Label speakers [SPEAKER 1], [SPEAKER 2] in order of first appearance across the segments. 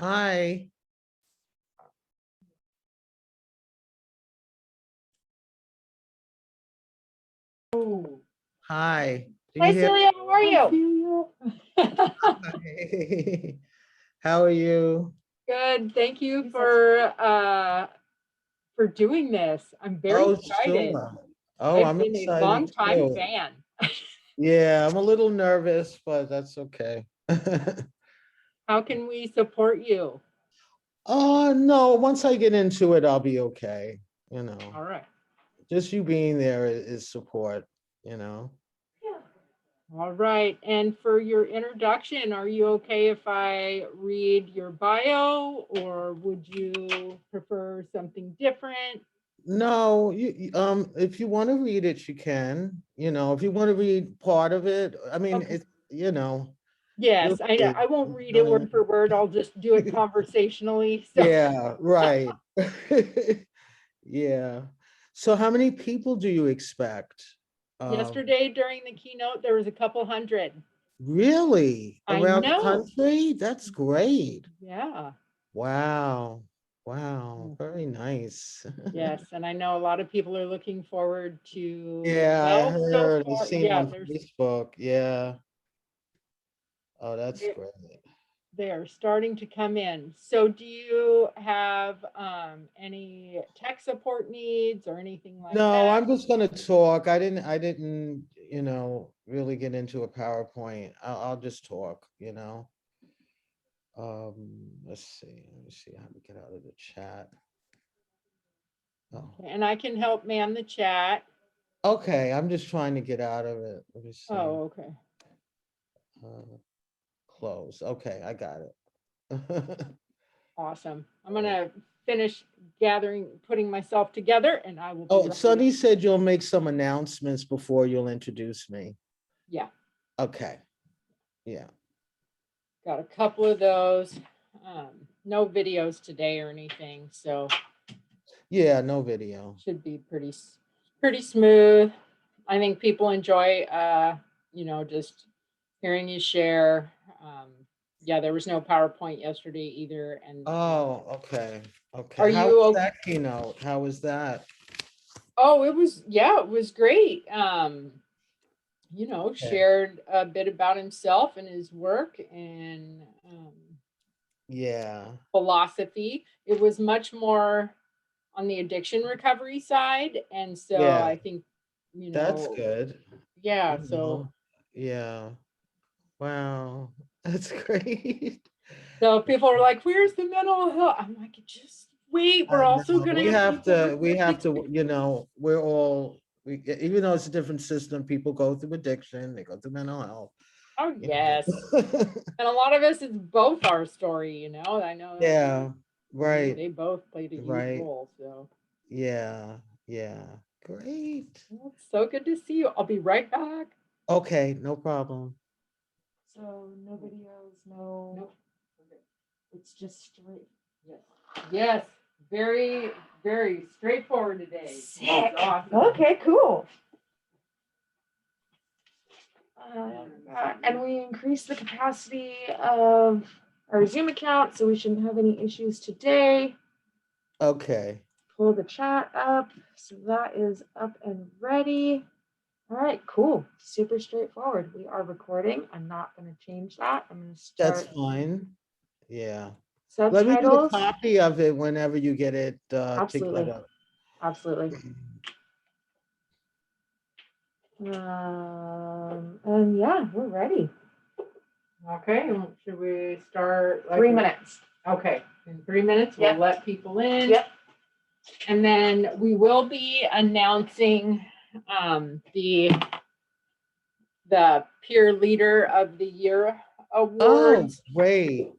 [SPEAKER 1] Hi.
[SPEAKER 2] Oh.
[SPEAKER 1] Hi. Do
[SPEAKER 2] Hi,
[SPEAKER 1] you hear?
[SPEAKER 2] Celia. How are you?
[SPEAKER 1] Hi. How are you?
[SPEAKER 2] Good. Thank you for doing this. I'm very
[SPEAKER 1] Oh,
[SPEAKER 2] excited.
[SPEAKER 1] sure. Oh,
[SPEAKER 2] I've
[SPEAKER 1] I'm
[SPEAKER 2] been a
[SPEAKER 1] excited
[SPEAKER 2] longtime
[SPEAKER 1] too.
[SPEAKER 2] fan.
[SPEAKER 1] Yeah, I'm a little nervous, but that's okay.
[SPEAKER 2] How can we support you?
[SPEAKER 1] Oh, no, once I get into it, I'll be okay. You know,
[SPEAKER 2] All right.
[SPEAKER 1] just you being there is support, you know.
[SPEAKER 2] All right. And for your introduction, are you okay if I read your bio, or would you prefer something different?
[SPEAKER 1] No, if you want to read it, you can. You know, if you want to read part of it, I mean,
[SPEAKER 2] Okay.
[SPEAKER 1] feel
[SPEAKER 2] Yes, I know.
[SPEAKER 1] free,
[SPEAKER 2] I won't
[SPEAKER 1] you
[SPEAKER 2] read it
[SPEAKER 1] know.
[SPEAKER 2] word for word. I'll just do it conversationally. So
[SPEAKER 1] Yeah, right. Yeah. So how many people do you expect? Um,
[SPEAKER 2] yesterday during the keynote, there was a couple hundred.
[SPEAKER 1] really?
[SPEAKER 2] I
[SPEAKER 1] Around the
[SPEAKER 2] know.
[SPEAKER 1] country? That's great.
[SPEAKER 2] Yeah.
[SPEAKER 1] Wow. Wow.
[SPEAKER 2] Mm.
[SPEAKER 1] Very nice.
[SPEAKER 2] Yes. And I know a lot of people are looking forward to,
[SPEAKER 1] Yeah, I
[SPEAKER 2] well, so
[SPEAKER 1] heard. I
[SPEAKER 2] far,
[SPEAKER 1] seen
[SPEAKER 2] yeah,
[SPEAKER 1] on Facebook. Yeah. Oh, that's
[SPEAKER 2] they're,
[SPEAKER 1] great.
[SPEAKER 2] they're starting to come in. So do you have any tech support needs or anything like
[SPEAKER 1] No,
[SPEAKER 2] that?
[SPEAKER 1] I'm just gonna talk. I didn't, really get into a PowerPoint. I'll just talk, you know. Let's see. Let me see how to get out of the chat. Oh,
[SPEAKER 2] And I can help man the chat.
[SPEAKER 1] okay. I'm just trying to get out of it. Let me see.
[SPEAKER 2] Oh, okay.
[SPEAKER 1] Uh, close. Okay, I got it.
[SPEAKER 2] Awesome. I'm going to finish putting myself together, and I will be
[SPEAKER 1] Oh,
[SPEAKER 2] ready.
[SPEAKER 1] Sunny said you'll make some announcements before you'll introduce me.
[SPEAKER 2] Yeah.
[SPEAKER 1] Okay. Yeah.
[SPEAKER 2] Got a couple of those. No videos today or anything, so
[SPEAKER 1] Yeah, no video.
[SPEAKER 2] should be pretty smooth. I think people enjoy just hearing you share. Yeah, there was no PowerPoint yesterday either. And
[SPEAKER 1] Oh, okay. Okay.
[SPEAKER 2] are
[SPEAKER 1] How was
[SPEAKER 2] you
[SPEAKER 1] that keynote? How was that?
[SPEAKER 2] oh, it was great.
[SPEAKER 1] Okay.
[SPEAKER 2] Shared a bit about himself and his work and
[SPEAKER 1] Yeah.
[SPEAKER 2] philosophy. It was much more on the addiction recovery side. And so
[SPEAKER 1] Yeah.
[SPEAKER 2] I think,
[SPEAKER 1] That's good.
[SPEAKER 2] yeah,
[SPEAKER 1] You
[SPEAKER 2] so
[SPEAKER 1] know, yeah. Wow. That's great.
[SPEAKER 2] people are like, where's the mental health? I'm like, just wait, we're
[SPEAKER 1] I
[SPEAKER 2] also
[SPEAKER 1] know.
[SPEAKER 2] gonna have people with
[SPEAKER 1] even though it's a different system, people go through addiction, they go through mental health.
[SPEAKER 2] oh
[SPEAKER 1] You
[SPEAKER 2] yes.
[SPEAKER 1] know.
[SPEAKER 2] And a lot of us, it's both our story. I know
[SPEAKER 1] Yeah, right,
[SPEAKER 2] they both played a huge
[SPEAKER 1] right.
[SPEAKER 2] role. So
[SPEAKER 1] Yeah, yeah. Great.
[SPEAKER 2] well, it's so good to see you. I'll be right back.
[SPEAKER 1] Okay, no problem.
[SPEAKER 2] So no videos, no. Nope. Okay. It's just straight. Yes. Yes. Very, very straightforward today. Sick. Awesome. Okay, cool. And we increased the capacity of our Zoom account, so we shouldn't have any issues today.
[SPEAKER 1] Okay.
[SPEAKER 2] Pull the chat up. So that is up and ready. All right, cool. Super straightforward. We are recording. I'm not going to change that. I'm going to
[SPEAKER 1] That's
[SPEAKER 2] start
[SPEAKER 1] fine. Yeah. Let me get a
[SPEAKER 2] subtitles.
[SPEAKER 1] copy of it whenever you get it
[SPEAKER 2] Absolutely.
[SPEAKER 1] together.
[SPEAKER 2] Absolutely. And yeah, we're ready. Okay, should we start?
[SPEAKER 3] 3 minutes.
[SPEAKER 2] Okay, in 3 minutes, we'll let people in.
[SPEAKER 3] Yep.
[SPEAKER 2] And then we will be announcing the peer leader of the year
[SPEAKER 1] Oh,
[SPEAKER 2] awards.
[SPEAKER 1] great.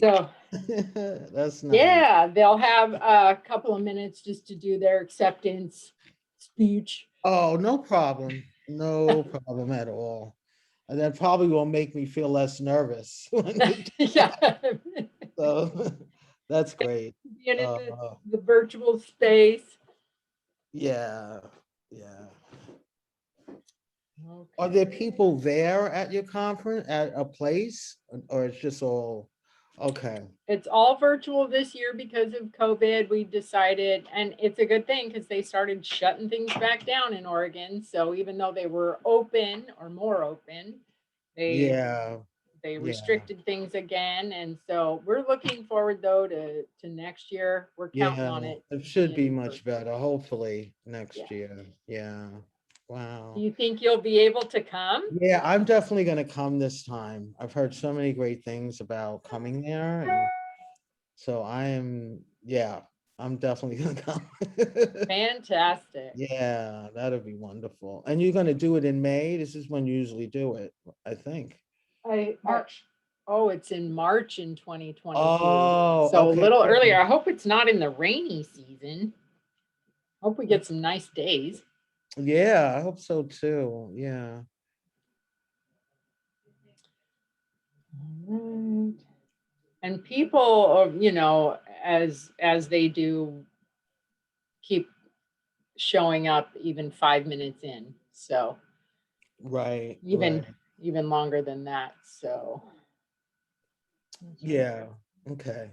[SPEAKER 2] So
[SPEAKER 1] That's nice.
[SPEAKER 2] yeah, they'll have a couple of minutes just to do their acceptance speech.
[SPEAKER 1] Oh, no problem. No problem at all. And that probably will make me feel less nervous.
[SPEAKER 2] Yeah.
[SPEAKER 1] So that's great.
[SPEAKER 2] Being in
[SPEAKER 1] Uh,
[SPEAKER 2] the virtual space.
[SPEAKER 1] yeah, yeah.
[SPEAKER 2] Okay.
[SPEAKER 1] Are there people there at your conference at a place, or it's just all Okay.
[SPEAKER 2] It's all virtual this year because of COVID. We decided, and it's a good thing because they started shutting things back down in Oregon. So even though they were open or more open, they
[SPEAKER 1] Yeah.
[SPEAKER 2] they
[SPEAKER 1] Yeah.
[SPEAKER 2] restricted things again. And so we're looking forward though to next year. We're counting
[SPEAKER 1] Yeah.
[SPEAKER 2] on it.
[SPEAKER 1] It should be
[SPEAKER 2] being
[SPEAKER 1] much
[SPEAKER 2] virtual.
[SPEAKER 1] better, hopefully next
[SPEAKER 2] Yeah.
[SPEAKER 1] year. Yeah.
[SPEAKER 2] Do
[SPEAKER 1] Wow.
[SPEAKER 2] you think you'll be able to come?
[SPEAKER 1] Yeah, I'm definitely gonna come this time. I've heard so many great things about coming there, and so yeah, I'm definitely gonna come.
[SPEAKER 2] Fantastic.
[SPEAKER 1] Yeah, that'd be wonderful. And you're gonna do it in May? This is when you usually do it, I think.
[SPEAKER 2] March. Oh, it's in March in 2022.
[SPEAKER 1] Oh,
[SPEAKER 2] So a
[SPEAKER 1] okay.
[SPEAKER 2] little earlier. I hope it's not in the rainy season. Hope we get some nice days.
[SPEAKER 1] Yeah, I hope so too. Yeah.
[SPEAKER 2] All right. And people, you know, as they do, keep showing up even 5 minutes in. So
[SPEAKER 1] Right,
[SPEAKER 2] even
[SPEAKER 1] right.
[SPEAKER 2] even longer than that. So
[SPEAKER 1] Yeah. Okay.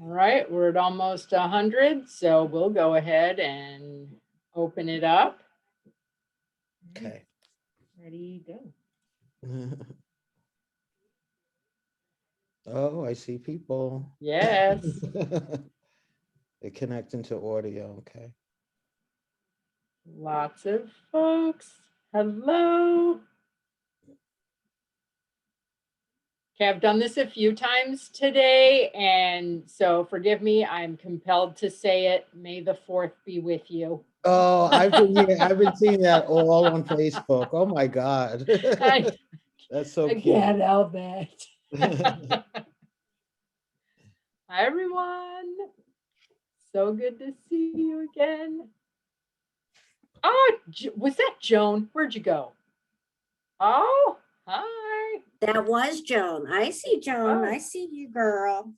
[SPEAKER 2] all right, we're at almost 100, so we'll go ahead and open it up.
[SPEAKER 1] Okay.
[SPEAKER 2] Ready, go.
[SPEAKER 1] Oh, I see people.
[SPEAKER 2] Yes.
[SPEAKER 1] They connect into audio. Okay.
[SPEAKER 2] Lots of folks. Hello. Okay, I've done this a few times today, and so forgive me, I'm compelled to say it. May the 4th be with you.
[SPEAKER 1] Oh, I've been seeing that all on Facebook. Oh my God. That's so
[SPEAKER 2] I
[SPEAKER 1] cute.
[SPEAKER 2] can't help it. Hi, everyone. So good to see you again. Oh, was that Joan? Where'd you go? Oh, hi.
[SPEAKER 3] That was Joan. I see Joan. I see you, girl.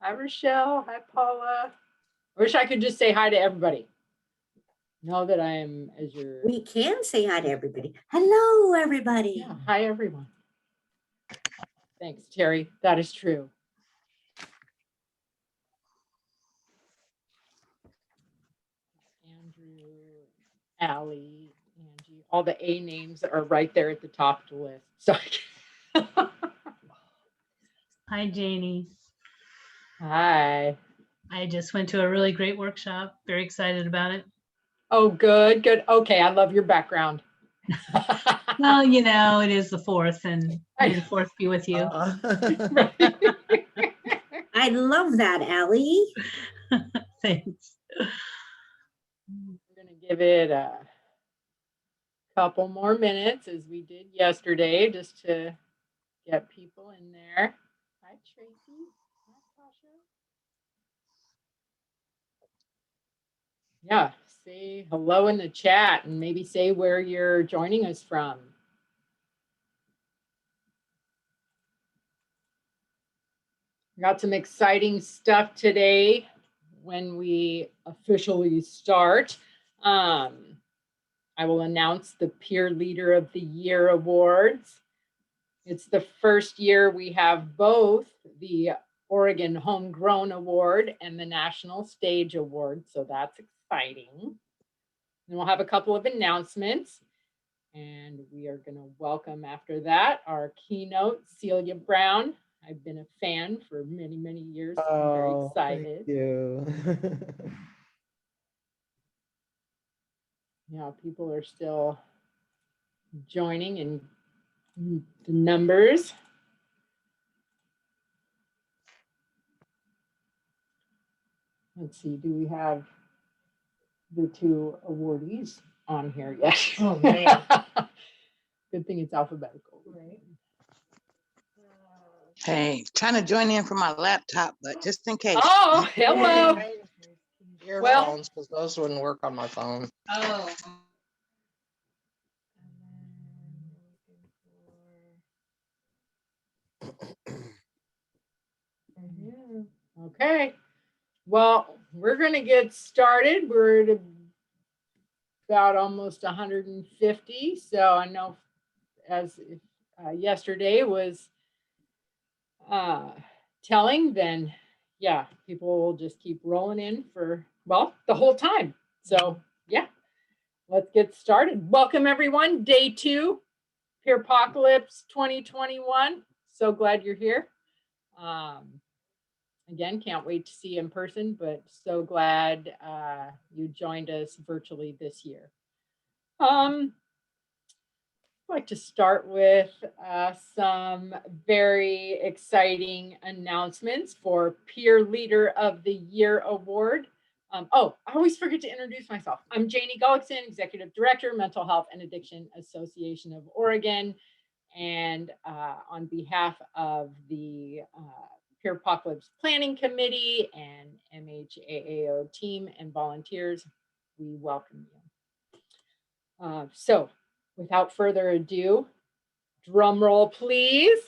[SPEAKER 2] Hi, Rochelle. Hi, Paula. I wish I could just say hi to everybody. Know that I am as your.
[SPEAKER 3] We can say hi to everybody. Hello, everybody.
[SPEAKER 2] Yeah, hi, everyone. Thanks, Terry. That is true. Andrew, Allie, Angie, all the A names are right there at the top of the list. So.
[SPEAKER 4] Hi, Janie.
[SPEAKER 2] Hi.
[SPEAKER 4] I just went to a really great workshop. Very excited about it.
[SPEAKER 2] Oh, good, good. Okay, I love your background.
[SPEAKER 4] Well, you know, it is the 4th, and may the 4th be with you.
[SPEAKER 3] I love that, Allie.
[SPEAKER 4] Thanks.
[SPEAKER 2] We're going to give it a couple more minutes as we did yesterday, just to get people in there. Hi, Tracy. Hi, Tasha. Yeah, say hello in the chat and maybe say where you're joining us from. Got some exciting stuff today when we officially start. I will announce the Peer Leader of the Year awards. It's the first year we have both the Oregon Homegrown Award and the National Stage Award, so that's exciting. And we'll have a couple of announcements, and we are going to welcome after that our keynote, Celia Brown. I've been a fan for many, many years. So I'm very excited.
[SPEAKER 1] Thank you.
[SPEAKER 2] Yeah, people are still joining in the numbers. Let's see, do we have the 2 awardees on here yet?
[SPEAKER 4] Oh, man.
[SPEAKER 2] Good thing it's alphabetical.
[SPEAKER 4] Right.
[SPEAKER 5] Hey, trying to join in from my laptop, but just in case.
[SPEAKER 2] Oh, hello.
[SPEAKER 6] Earphones, because those wouldn't work on my phone.
[SPEAKER 4] Oh.
[SPEAKER 2] Okay. Well, we're going to get started. We're at about almost 150. So I know as if yesterday was telling, then yeah, people will just keep rolling in for, well, the whole time. So yeah, let's get started. Welcome everyone, day 2, Peerpocalypse 2021. So glad you're here. Again, can't wait to see you in person, but so glad you joined us virtually this year. I'd like to start with some very exciting announcements for Peer Leader of the Year Award. Oh, I always forget to introduce myself. I'm Janie Gullickson, Executive Director, Mental Health and Addiction Association of Oregon. And on behalf of the Peerpocalypse Planning Committee and MHAAO team and volunteers, we welcome you. So without further ado, drum roll please.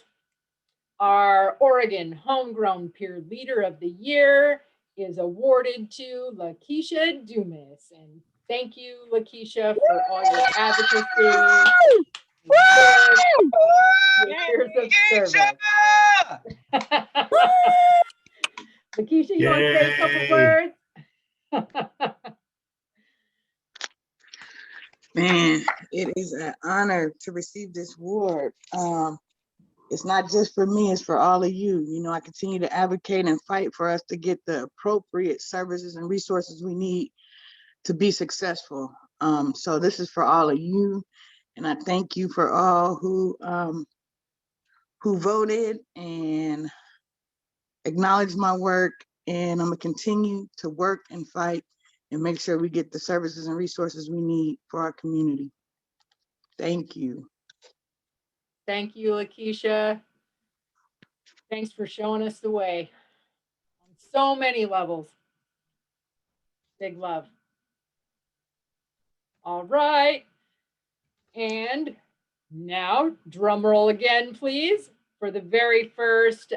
[SPEAKER 2] Our Oregon Homegrown Peer Leader of the Year is awarded to Lakeisha Dumas. And thank you, Lakeisha, for all your advocacy. Years of service. Lakeisha, you want to say a couple words?
[SPEAKER 5] Man, it is an honor to receive this award. It's not just for me, it's for all of you. You know, I continue to advocate and fight for us to get the appropriate services and resources we need to be successful. So this is for all of you. And I thank you for all who voted and acknowledged my work. And I'm gonna continue to work and fight and make sure we get the services and resources we need for our community. Thank you.
[SPEAKER 2] Thank you, Lakeisha. Thanks for showing us the way on so many levels. Big love. All right. And now, drum roll again, please, for the very first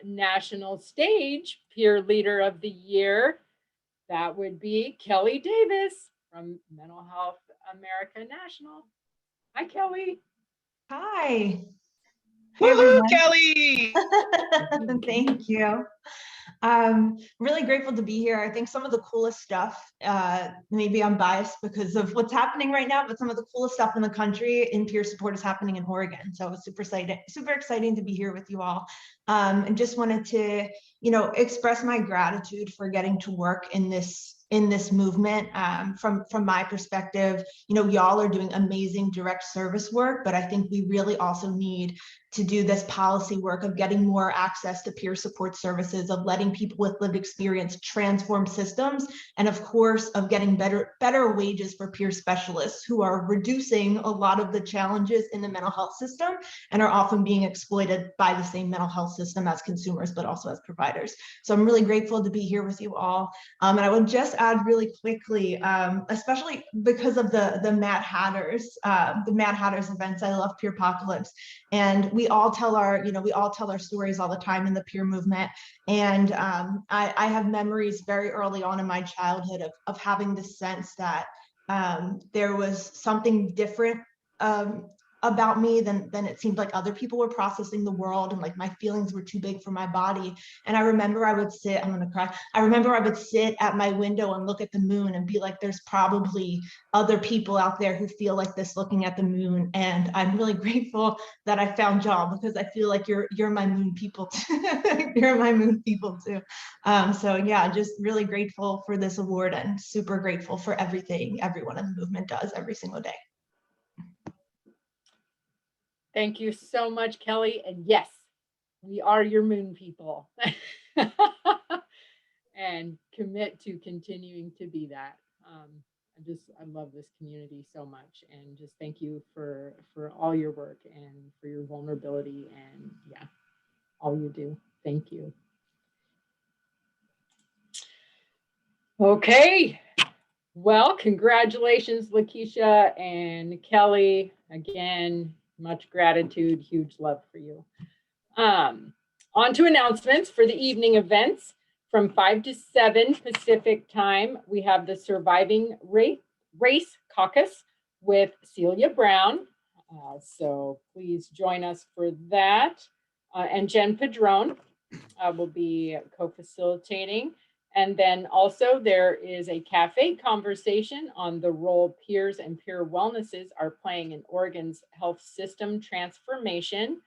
[SPEAKER 2] national stage Peer Leader of the Year. That would be Kelly Davis from Mental Health America National. Hi, Kelly.
[SPEAKER 7] Hi.
[SPEAKER 6] Woohoo, Kelly!
[SPEAKER 7] Thank you. Really grateful to be here. I think some of the coolest stuff, maybe I'm biased because of what's happening right now, but some of the coolest stuff in the country in peer support is happening in Oregon. So it's super exciting to be here with you all. And just wanted to, express my gratitude for getting to work in this movement. From my perspective, y'all are doing amazing direct service work, but I think we really also need to do this policy work of getting more access to peer support services, of letting people with lived experience transform systems, and of course, of getting better wages for peer specialists who are reducing a lot of the challenges in the mental health system and are often being exploited by the same mental health system as consumers, but also as providers. So I'm really grateful to be here with you all. And I would just add really quickly, especially because of the Mad Hatters events. I love Peerpocalypse, and we all tell our stories all the time in the peer movement. And I have memories very early on in my childhood of having the sense that there was something different about me than it seemed like other people were processing the world, and like my feelings were too big for my body. And I remember I would sit, I'm gonna cry. I remember I would sit at my window and look at the moon and be like, there's probably other people out there who feel like this looking at the moon. And I'm really grateful that I found y'all, because I feel like you're my moon people too. You're my moon people too. So yeah, just really grateful for this award and super grateful for everything everyone in the movement does every single day.
[SPEAKER 2] Thank you so much, Kelly. And yes, we are your moon people. And commit to continuing to be that. I love this community so much, and just thank you for all your work and for your vulnerability, and yeah, all you do. Thank you. Okay. Well, congratulations, Lakeisha and Kelly. Again, much gratitude, huge love for you. On to announcements for the evening events. From 5 to 7 Pacific time, we have the Surviving Race Caucus with Celia Brown. So please join us for that. And Jen Padron will be co-facilitating. And then also there is a cafe conversation on the role peers and peer wellnesses are playing in Oregon's health system transformation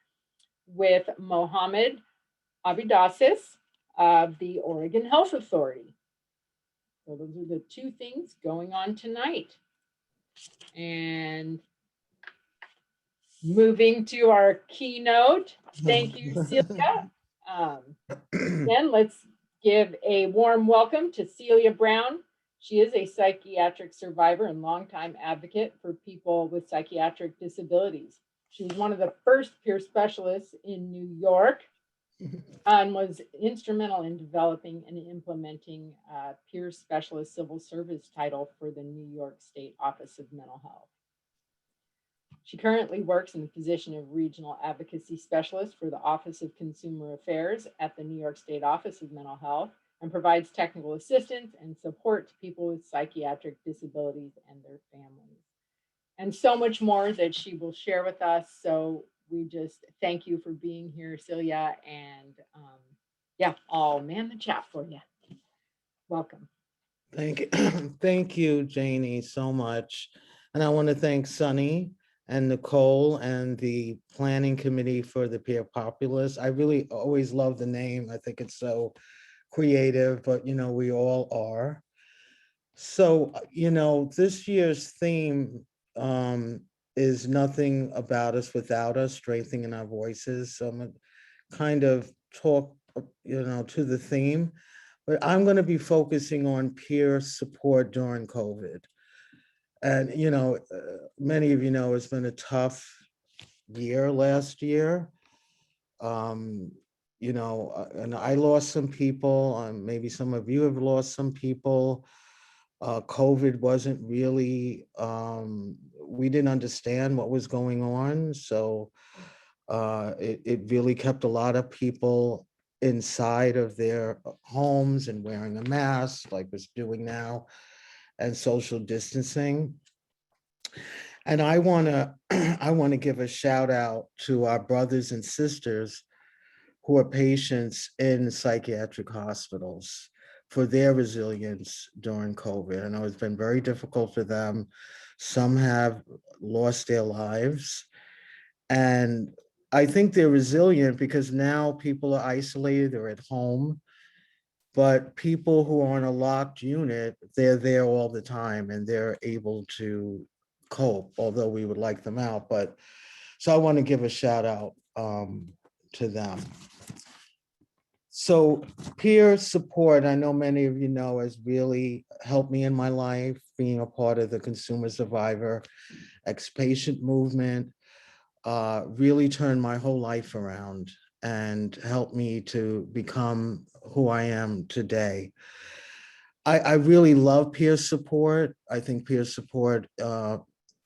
[SPEAKER 2] with Mohammed Abidasis of the Oregon Health Authority. So those are the two things going on tonight. And moving to our keynote. Thank you, Celia. Then let's give a warm welcome to Celia Brown. She is a psychiatric survivor and longtime advocate for people with psychiatric disabilities. She was one of the first peer specialists in New York and was instrumental in developing and implementing a peer specialist civil service title for the New York State Office of Mental Health. She currently works in the position of Regional Advocacy Specialist for the Office of Consumer Affairs at the New York State Office of Mental Health and provides technical assistance and support to people with psychiatric disabilities and their families. And so much more that she will share with us. So we just thank you for being here, Celia. And yeah, I'll man the chat for you. Welcome.
[SPEAKER 1] Thank you. Thank you, Janie, so much. And I want to thank Sunny and Nicole and the planning committee for the Peer Populace. I really always love the name. I think it's so creative, but we all are. So, this year's theme is nothing about us without us, strengthening our voices. So I'm gonna kind of talk, to the theme, but I'm going to be focusing on peer support during COVID. And, many of you know it's been a tough year last year. And I lost some people, maybe some of you have lost some people. COVID wasn't really, we didn't understand what was going on. So it really kept a lot of people inside of their homes and wearing a mask like we're doing now, and social distancing. And I want to give a shout out to our brothers and sisters who are patients in psychiatric hospitals for their resilience during COVID. I know it's been very difficult for them. Some have lost their lives. And I think they're resilient because now people are isolated, they're at home. But people who are on a locked unit, they're there all the time and they're able to cope, although we would like them out. But so I want to give a shout out to them. So peer support, I know many of you know, has really helped me in my life, being a part of the Consumer Survivor ex-patient movement, really turned my whole life around and helped me to become who I am today. I really love peer support. I think peer support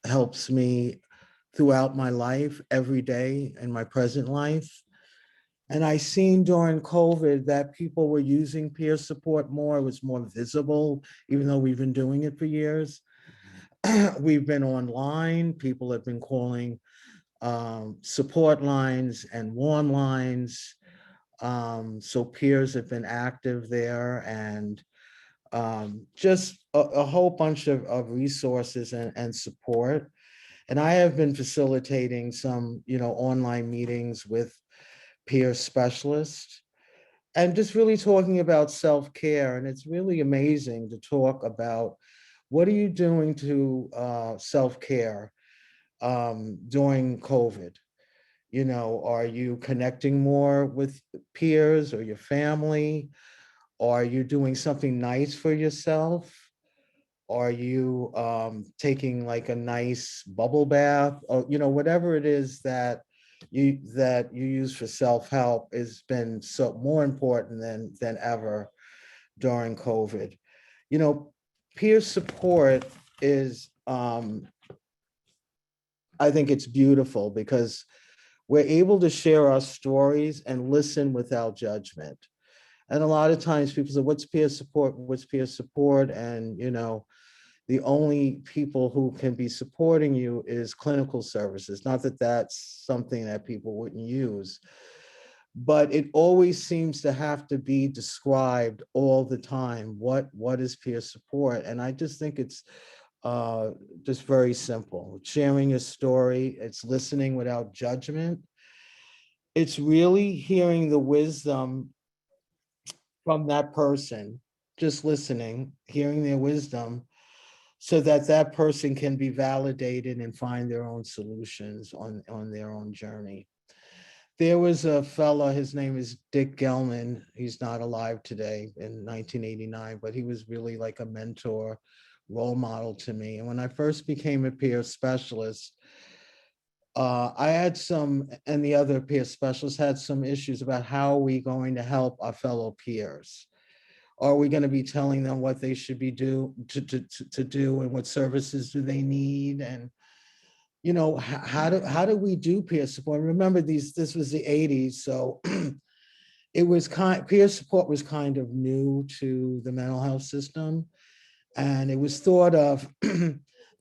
[SPEAKER 1] helps me throughout my life, every day in my present life. And I seen during COVID that people were using peer support more. It was more visible, even though we've been doing it for years. We've been online. People have been calling support lines and warm lines. So peers have been active there, and just a whole bunch of resources and support. And I have been facilitating some, online meetings with peer specialists and just really talking about self-care. And it's really amazing to talk about what are you doing to self-care during COVID? Are you connecting more with peers or your family? Are you doing something nice for yourself? Are you taking like a nice bubble bath? Or, whatever it is that you use for self-help has been so more important than ever during COVID. Peer support is, I think it's beautiful because we're able to share our stories and listen without judgment. And a lot of times people say, what's peer support? What's peer support? And, the only people who can be supporting you is clinical services. Not that that's something that people wouldn't use, but it always seems to have to be described all the time. What is peer support? And I just think it's just very simple. Sharing your story, it's listening without judgment. It's really hearing the wisdom from that person, just listening, hearing their wisdom, so that that person can be validated and find their own solutions on their own journey. There was a fellow, his name is Dick Gelman. He's not alive today, in 1989, but he was really like a mentor, role model to me. And when I first became a peer specialist, I had some, and the other peer specialists had some issues about how are we going to help our fellow peers? Are we going to be telling them what they should be to do, and what services do they need? And you know, how do we do peer support? Remember, this was the 80s, so it was peer support was kind of new to the mental health system, and it was thought of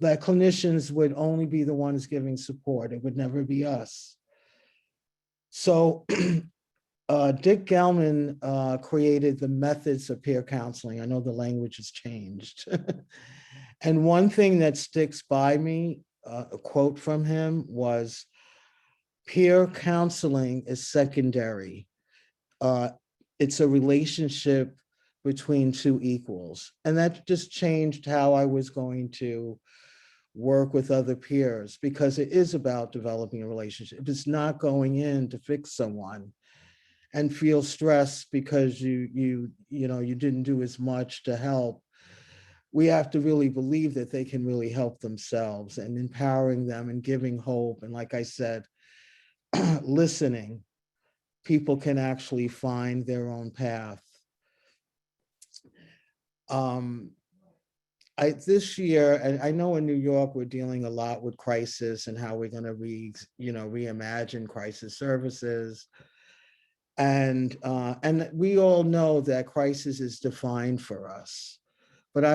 [SPEAKER 1] that clinicians would only be the ones giving support. It would never be us. So Dick Gelman created the methods of peer counseling. I know the language has changed. And one thing that sticks by me, a quote from him was, peer counseling is secondary. It's a relationship between two equals. And that just changed how I was going to work with other peers, because it is about developing a relationship. It's not going in to fix someone and feel stressed because you didn't do as much to help. We have to really believe that they can really help themselves, and empowering them and giving hope. And like I said, listening, people can actually find their own path. This year, and I know in New York, we're dealing a lot with crisis and how we're going to reimagine crisis services. And we all know that crisis is defined for us. But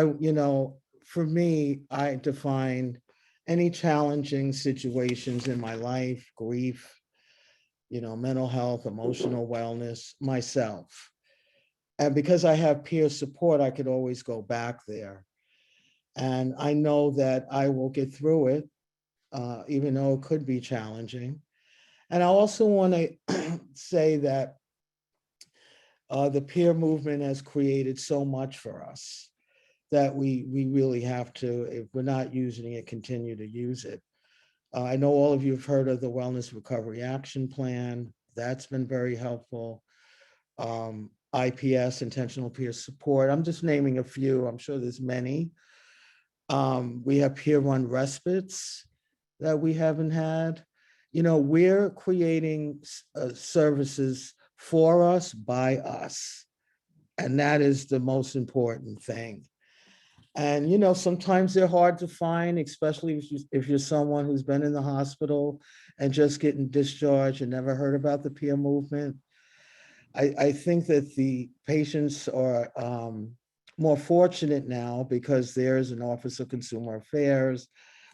[SPEAKER 1] for me, I define any challenging situations in my life, grief, mental health, emotional wellness, myself. And because I have peer support, I could always go back there. And I know that I will get through it, even though it could be challenging. And I also want to say that the peer movement has created so much for us that we really have to, if we're not using it, continue to use it. I know all of you have heard of the Wellness Recovery Action Plan. That's been very helpful. IPS, Intentional Peer Support. I'm just naming a few. I'm sure there's many. We have peer-run respites that we haven't had. We're creating services for us, by us. And that is the most important thing. And sometimes they're hard to find, especially if you're someone who's been in the hospital and just getting discharged and never heard about the peer movement. I think that the patients are more fortunate now because there's an Office of Consumer Affairs.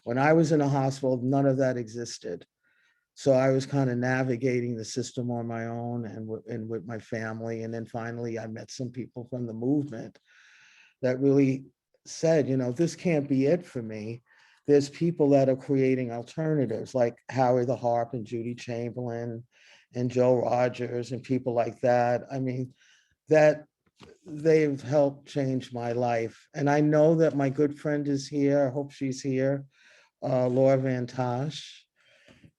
[SPEAKER 1] When I was in a hospital, none of that existed. So I was kind of navigating the system on my own and with my family. And then finally, I met some people from the movement that really said, this can't be it for me. There's people that are creating alternatives like Howard the Harp and Judy Chamberlain and Joe Rogers and people like that. I mean, that they've helped change my life. And I know that my good friend is here. I hope she's here. Laura Van Tosh.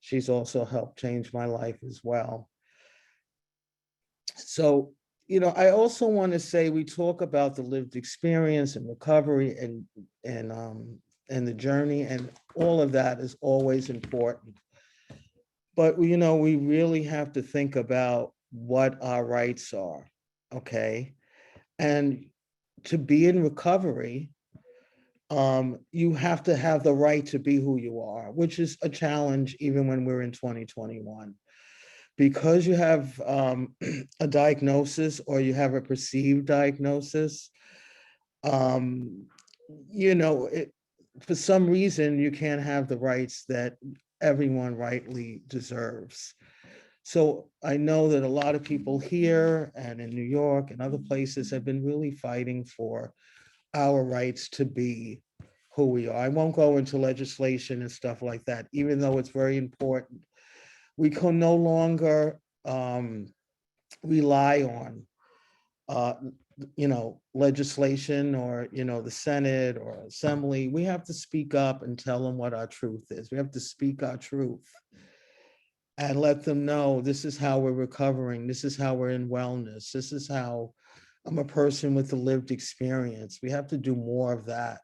[SPEAKER 1] She's also helped change my life as well. So, I also want to say, we talk about the lived experience and recovery and the journey, and all of that is always important. But we really have to think about what our rights are, okay? And to be in recovery, you have to have the right to be who you are, which is a challenge even when we're in 2021. Because you have a diagnosis or you have a perceived diagnosis, you know, for some reason, you can't have the rights that everyone rightly deserves. So I know that a lot of people here and in New York and other places have been really fighting for our rights to be who we are. I won't go into legislation and stuff like that, even though it's very important. We can no longer rely on legislation or, the Senate or Assembly. We have to speak up and tell them what our truth is. We have to speak our truth and let them know this is how we're recovering. This is how we're in wellness. This is how I'm a person with a lived experience. We have to do more of that.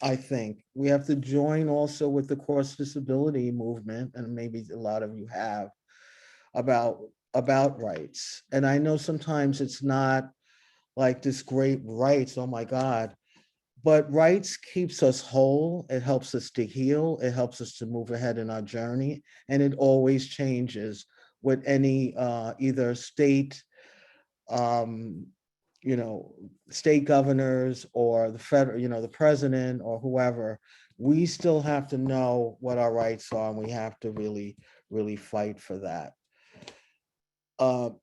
[SPEAKER 1] I think we have to join also with the cross disability movement, and maybe a lot of you have, about rights. And I know sometimes it's not like this great rights, oh my God, but rights keeps us whole. It helps us to heal. It helps us to move ahead in our journey. And it always changes with any either state, state governors or the federal, the president or whoever. We still have to know what our rights are, and we have to really, really fight for that.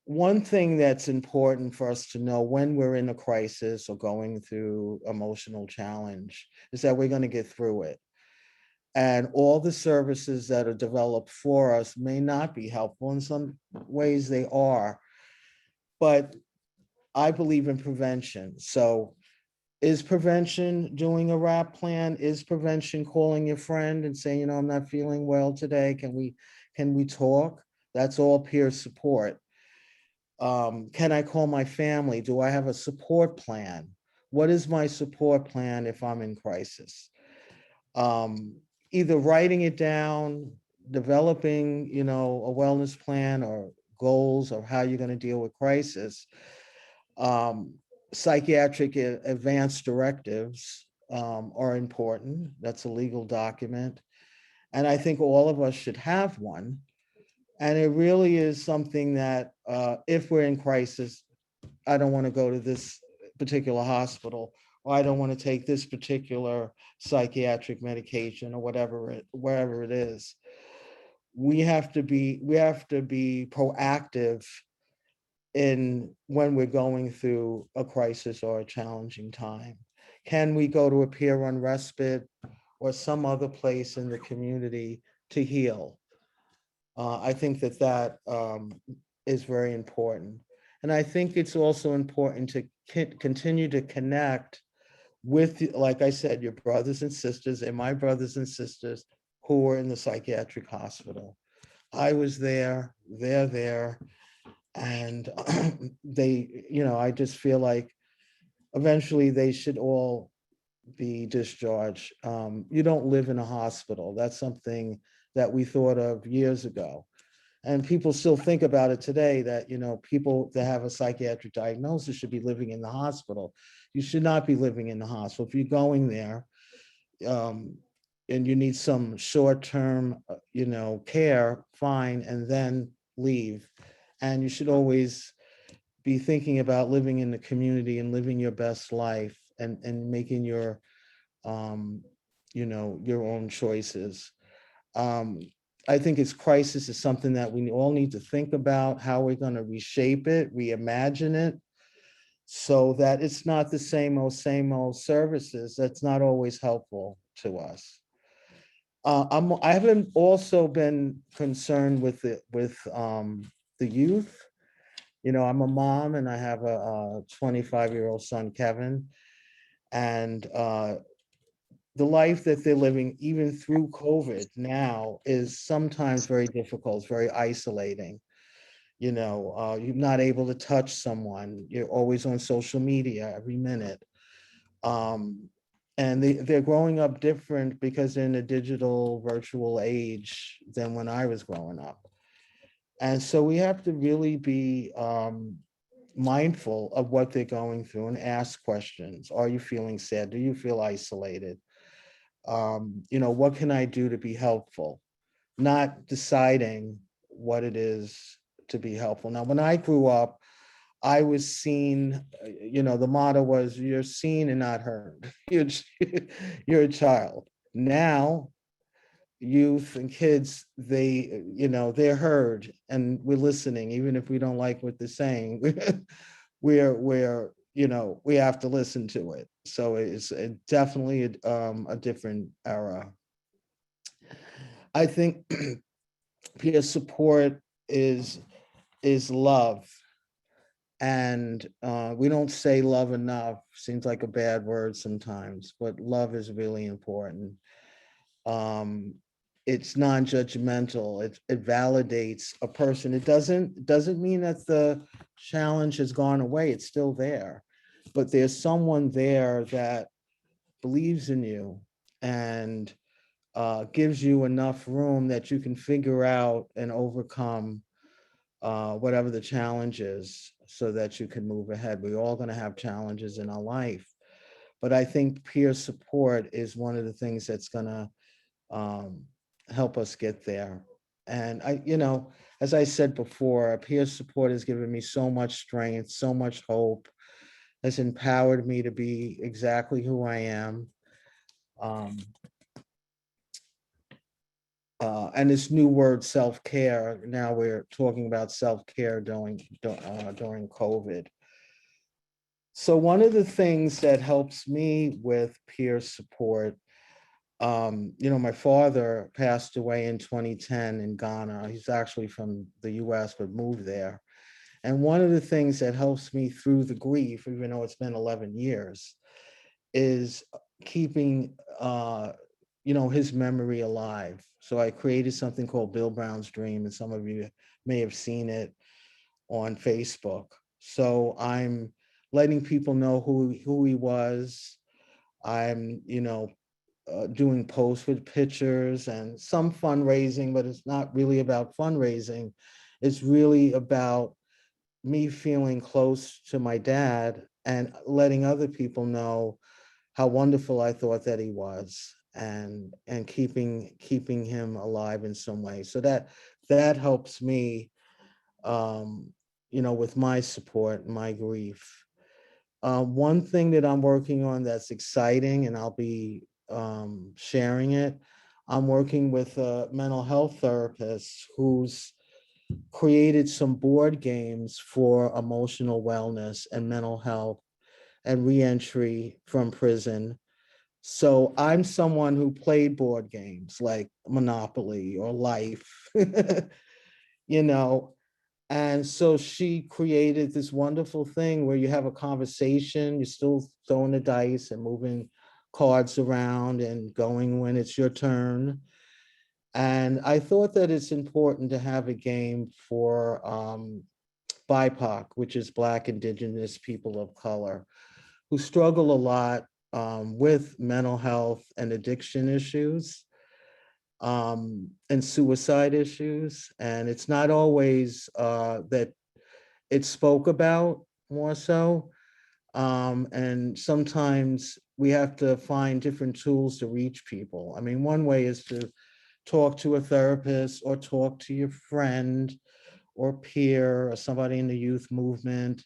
[SPEAKER 1] One thing that's important for us to know when we're in a crisis or going through emotional challenge is that we're going to get through it. And all the services that are developed for us may not be helpful. In some ways they are, but I believe in prevention. So is prevention doing a RAP plan? Is prevention calling your friend and saying, I'm not feeling well today. Can we talk? That's all peer support. Can I call my family? Do I have a support plan? What is my support plan if I'm in crisis? Either writing it down, developing, a wellness plan or goals of how you're going to deal with crisis. Psychiatric advance directives are important. That's a legal document. And I think all of us should have one. And it really is something that if we're in crisis, I don't want to go to this particular hospital, or I don't want to take this particular psychiatric medication or wherever it is. We have to be proactive in when we're going through a crisis or a challenging time. Can we go to a peer-run respite or some other place in the community to heal? I think that is very important. And I think it's also important to continue to connect with, like I said, your brothers and sisters and my brothers and sisters who were in the psychiatric hospital. I was there, they're there, and I just feel like eventually they should all be discharged. You don't live in a hospital. That's something that we thought of years ago. And people still think about it today that, people that have a psychiatric diagnosis should be living in the hospital. You should not be living in the hospital. If you're going there and you need some short-term, care, fine, and then leave. And you should always be thinking about living in the community and living your best life and making your own choices. I think crisis is something that we all need to think about, how we're going to reshape it, reimagine it, so that it's not the same old services. That's not always helpful to us. I haven't also been concerned with the youth. I'm a mom and I have a 25-year-old son, Kevin, and the life that they're living, even through COVID now, is sometimes very difficult, very isolating. You're not able to touch someone. You're always on social media every minute. And they're growing up different because they're in a digital virtual age than when I was growing up. And so we have to really be mindful of what they're going through and ask questions. Are you feeling sad? Do you feel isolated? What can I do to be helpful? Not deciding what it is to be helpful. Now, when I grew up, I was seen, the motto was, you're seen and not heard. You're a child. Now, youth and kids, they're heard and we're listening, even if we don't like what they're saying. We have to listen to it. So it's definitely a different era. I think peer support is love. And we don't say love enough. Seems like a bad word sometimes, but love is really important. It's non-judgmental. It validates a person. It doesn't mean that the challenge has gone away. It's still there, but there's someone there that believes in you and gives you enough room that you can figure out and overcome whatever the challenge is, so that you can move ahead. We're all going to have challenges in our life, but I think peer support is one of the things that's going to help us get there. And as I said before, peer support has given me so much strength, so much hope, has empowered me to be exactly who I am. And this new word, self-care, now we're talking about self-care during COVID. So one of the things that helps me with peer support, my father passed away in 2010 in Ghana. He's actually from the US, but moved there. And one of the things that helps me through the grief, even though it's been 11 years, is keeping, his memory alive. So I created something called Bill Brown's Dream, and some of you may have seen it on Facebook. So I'm letting people know who he was. I'm, doing posts with pictures and some fundraising, but it's not really about fundraising. It's really about me feeling close to my dad and letting other people know how wonderful I thought that he was, and keeping him alive in some way. So that helps me, with my support, my grief. One thing that I'm working on that's exciting, and I'll be sharing it, I'm working with a mental health therapist who's created some board games for emotional wellness and mental health and reentry from prison. So I'm someone who played board games like Monopoly or Life, and so she created this wonderful thing where you have a conversation, you're still throwing the dice and moving cards around and going when it's your turn. And I thought that it's important to have a game for BIPOC, which is Black, Indigenous people of color, who struggle a lot with mental health and addiction issues, and suicide issues. And it's not always that it's spoke about more so. And sometimes we have to find different tools to reach people. I mean, one way is to talk to a therapist or talk to your friend or peer or somebody in the youth movement.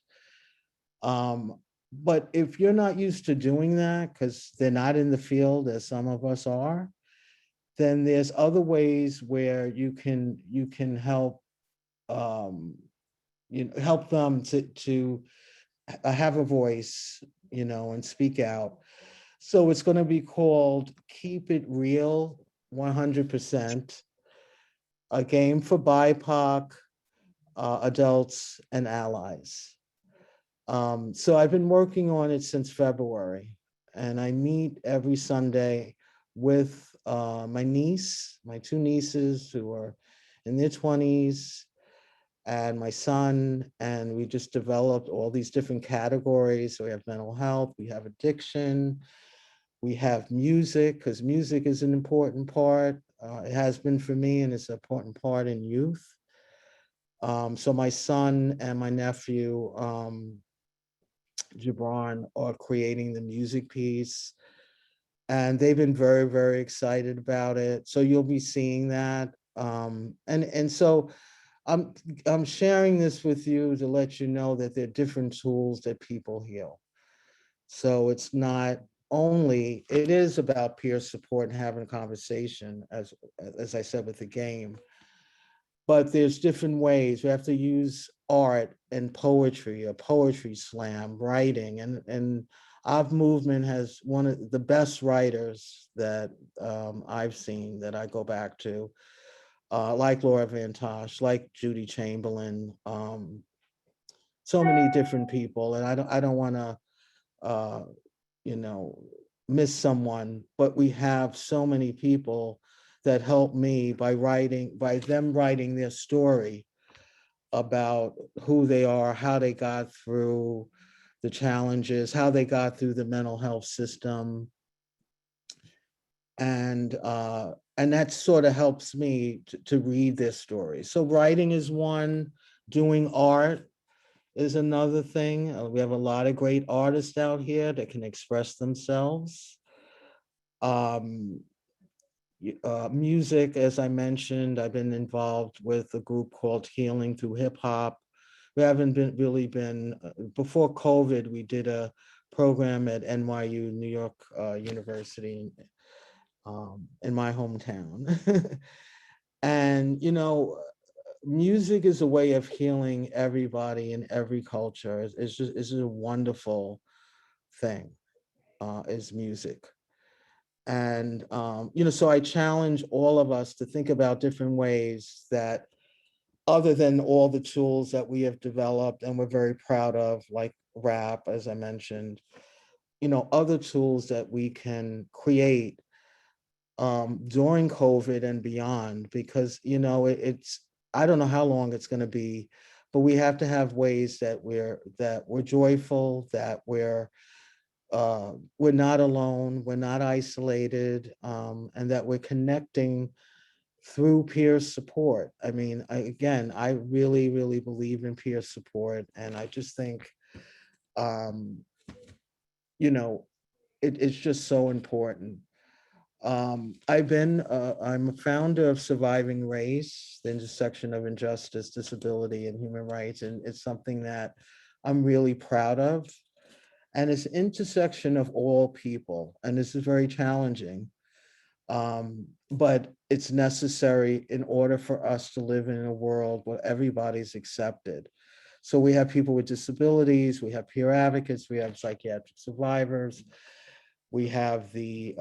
[SPEAKER 1] But if you're not used to doing that, because they're not in the field as some of us are, then there's other ways where you can help, help them to have a voice, and speak out. So it's going to be called Keep It Real 100%, a game for BIPOC adults and allies. So I've been working on it since February, and I meet every Sunday with my two nieces who are in their 20s, and my son, and we just developed all these different categories. So we have mental health, we have addiction, we have music, because music is an important part. It has been for me, and it's an important part in youth. So my son and my nephew, Gibran, are creating the music piece, and they've been very, very excited about it. So you'll be seeing that. And so I'm sharing this with you to let you know that there are different tools that people heal. So it's not only, it is about peer support and having a conversation, as I said with the game, but there's different ways. We have to use art and poetry, a poetry slam, writing, and our movement has one of the best writers that I've seen that I go back to, like Laura Van Tosh, like Judy Chamberlain, so many different people, and I don't want to you know, miss someone, but we have so many people that help me by them writing their story about who they are, how they got through the challenges, how they got through the mental health system. And that sort of helps me to read their story. So writing is one, doing art is another thing. We have a lot of great artists out here that can express themselves. Music, as I mentioned, I've been involved with a group called Healing Through Hip Hop. We haven't been, before COVID, we did a program at NYU, New York University, in my hometown. And, music is a way of healing everybody in every culture. It's a wonderful thing, is music. And, so I challenge all of us to think about different ways that, other than all the tools that we have developed and we're very proud of, like rap, as I mentioned, other tools that we can create during COVID and beyond, because, I don't know how long it's going to be, but we have to have ways that we're joyful, that we're not alone, we're not isolated, and that we're connecting through peer support. I mean, I really, really believe in peer support, and I just think, it's just so important. I'm a founder of Surviving Race, the intersection of injustice, disability, and human rights, and it's something that I'm really proud of. And it's an intersection of all people, and this is very challenging, but it's necessary in order for us to live in a world where everybody's accepted. So we have people with disabilities, we have peer advocates, we have psychiatric survivors, we have the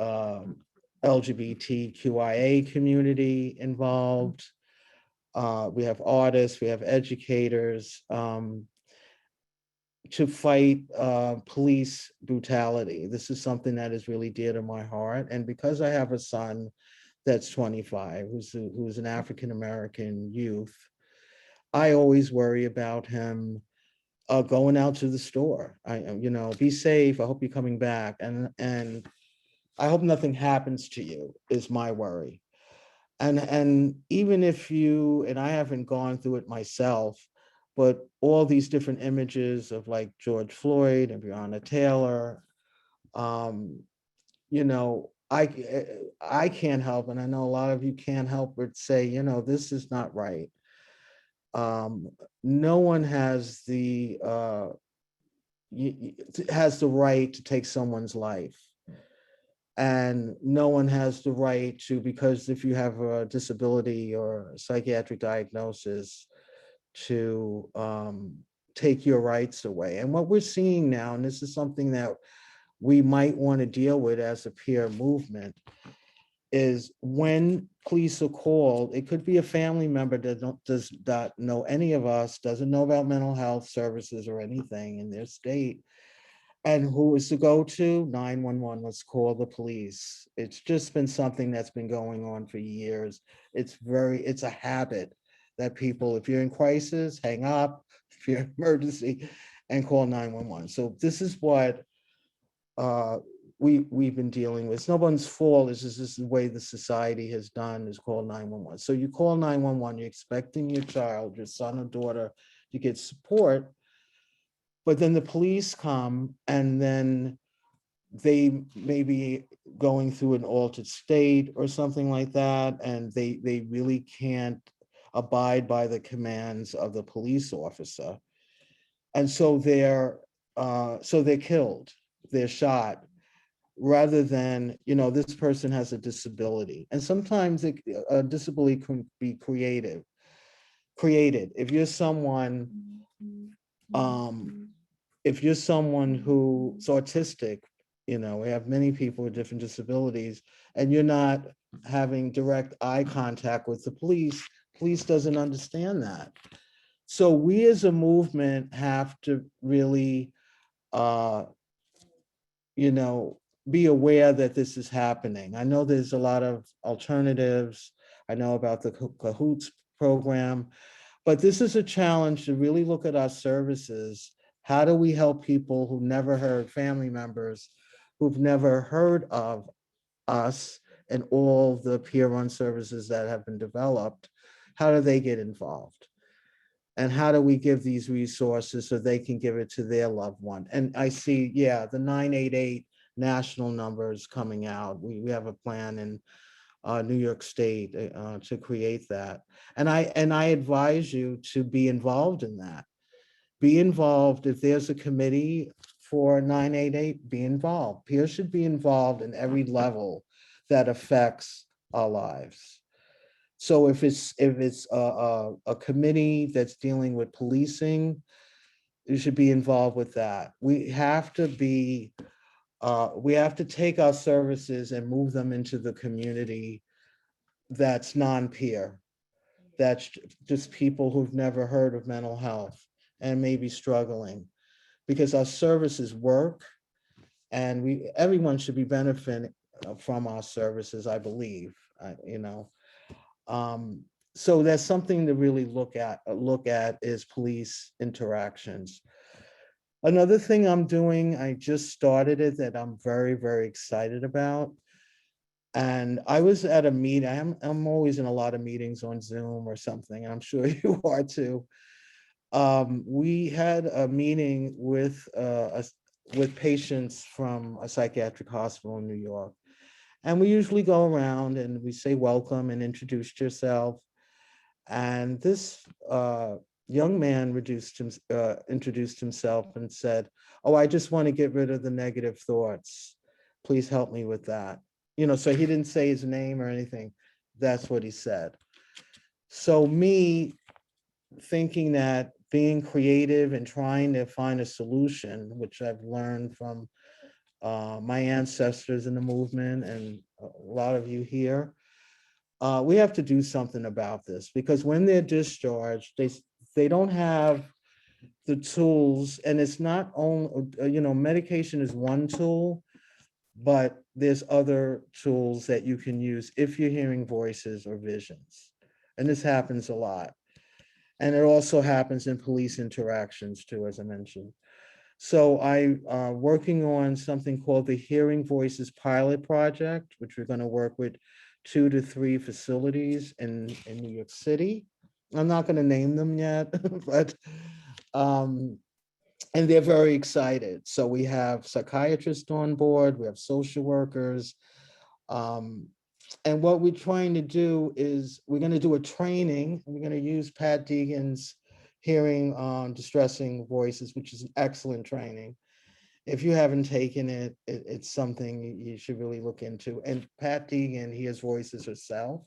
[SPEAKER 1] LGBTQIA community involved, we have artists, we have educators, to fight police brutality. This is something that is really dear to my heart. And because I have a son that's 25, who's an African-American youth, I always worry about him going out to the store. Be safe. I hope you're coming back. And I hope nothing happens to you is my worry. And even if and I haven't gone through it myself, but all these different images of like George Floyd and Breonna Taylor, I can't help, and I know a lot of you can't help but say, this is not right. No one has the right to take someone's life. And no one has the right to, because if you have a disability or a psychiatric diagnosis, to take your rights away. And what we're seeing now, and this is something that we might want to deal with as a peer movement, is when police are called, it could be a family member that does not know any of us, doesn't know about mental health services or anything in their state. And who is to go to? 911. Let's call the police. It's just been something that's been going on for years. It's a habit that people, if you're in crisis, hang up, if you're in emergency, and call 911. So this is what we've been dealing with. It's no one's fault. It's just the way the society has done, is call 911. So you call 911, you're expecting your child, your son or daughter, to get support. But then the police come, and then they may be going through an altered state or something like that, and they really can't abide by the commands of the police officer. And so they're killed, they're shot, rather than, this person has a disability. And sometimes a disability can be created. If you're someone, who's autistic, we have many people with different disabilities, and you're not having direct eye contact with the police doesn't understand that. So we as a movement have to really, be aware that this is happening. I know there's a lot of alternatives. I know about the Cahoots program, but this is a challenge to really look at our services. How do we help people who never heard, family members who've never heard of us and all the peer-run services that have been developed? How do they get involved? And how do we give these resources so they can give it to their loved one? And I see, the 988 national numbers coming out. We have a plan in New York State to create that. And I advise you to be involved in that. Be involved. If there's a committee for 988, be involved. Peers should be involved in every level that affects our lives. So if it's a committee that's dealing with policing, you should be involved with that. We have to take our services and move them into the community that's non-peer. That's just people who've never heard of mental health and may be struggling, because our services work, and everyone should be benefiting from our services, I believe. So that's something to really look at is police interactions. Another thing I'm doing, I just started it, that I'm very, very excited about. And I was at a meeting, I'm always in a lot of meetings on Zoom or something, and I'm sure you are too. We had a meeting with patients from a psychiatric hospital in New York. And we usually go around and we say welcome and introduce yourself. And this young man introduced himself and said, "Oh, I just want to get rid of the negative thoughts. Please help me with that." So he didn't say his name or anything. That's what he said. So me thinking that being creative and trying to find a solution, which I've learned from my ancestors in the movement and a lot of you here, we have to do something about this, because when they're discharged, they don't have the tools, and it's not only, medication is one tool, but there's other tools that you can use if you're hearing voices or visions. And this happens a lot. And it also happens in police interactions too, as I mentioned. So I'm working on something called the Hearing Voices Pilot Project, which we're going to work with 2 to 3 facilities in New York City. I'm not going to name them yet, but and they're very excited. So we have psychiatrists on board, we have social workers. And what we're trying to do is we're going to do a training. We're going to use Pat Deegan's Hearing Distressing Voices, which is an excellent training. If you haven't taken it, it's something you should really look into. And Pat Deegan hears voices herself.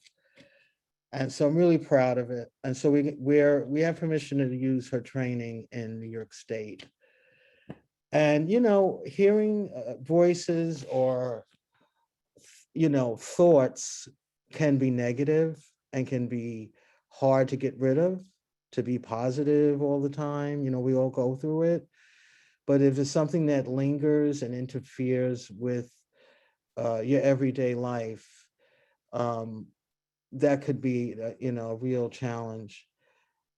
[SPEAKER 1] And so I'm really proud of it. And so we have permission to use her training in New York State. And, hearing voices or, thoughts can be negative and can be hard to get rid of, to be positive all the time. We all go through it. But if it's something that lingers and interferes with your everyday life, that could be, a real challenge.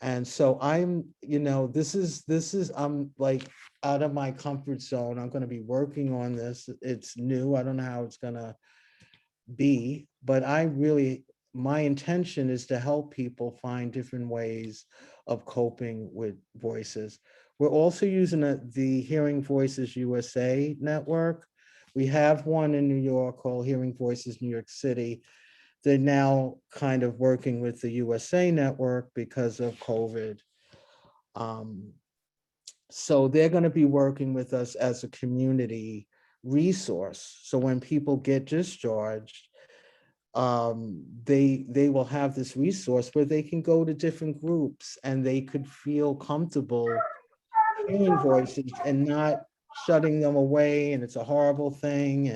[SPEAKER 1] And so I'm, this is, I'm like out of my comfort zone. I'm going to be working on this. It's new. I don't know how it's going to be, but my intention is to help people find different ways of coping with voices. We're also using the Hearing Voices USA network. We have one in New York called Hearing Voices New York City. they're now kind of working with the USA network because of COVID. So they're going to be working with us as a community resource. So when people get discharged, they will have this resource where they can go to different groups and they could feel comfortable hearing voices and not shutting them away, and it's a horrible thing,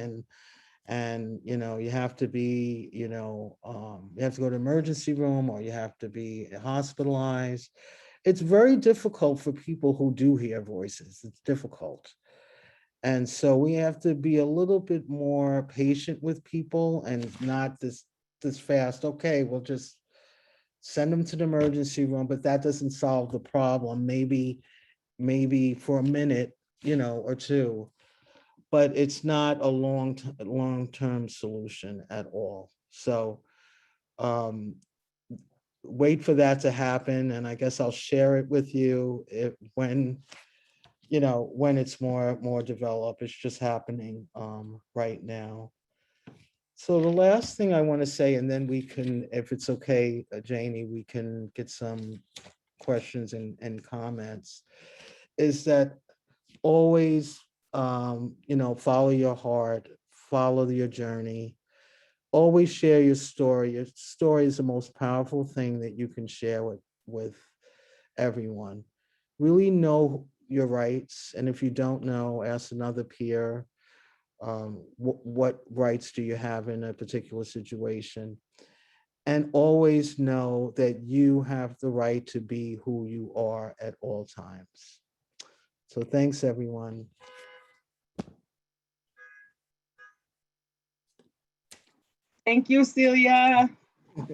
[SPEAKER 1] and you know, you have to be, you know, you have to go to emergency room or you have to be hospitalized. It's very difficult for people who do hear voices. It's difficult. And so we have to be a little bit more patient with people and not this fast, okay, we'll just send them to the emergency room, but that doesn't solve the problem. Maybe for a minute, you know, or two, but it's not a long-term solution at all. So wait for that to happen, and I guess I'll share it with you when, you know, when it's more developed. It's just happening right now. So the last thing I want to say, and then we can, if it's okay, Janie, we can get some questions and comments, is that always, you know, follow your heart, follow your journey, always share your story. Your story is the most powerful thing that you can share with everyone. Really know your rights, and if you don't know, ask another peer, what rights do you have in a particular situation, and always know that you have the right to be who you are at all times. So thanks, everyone.
[SPEAKER 5] Thank you, Celia.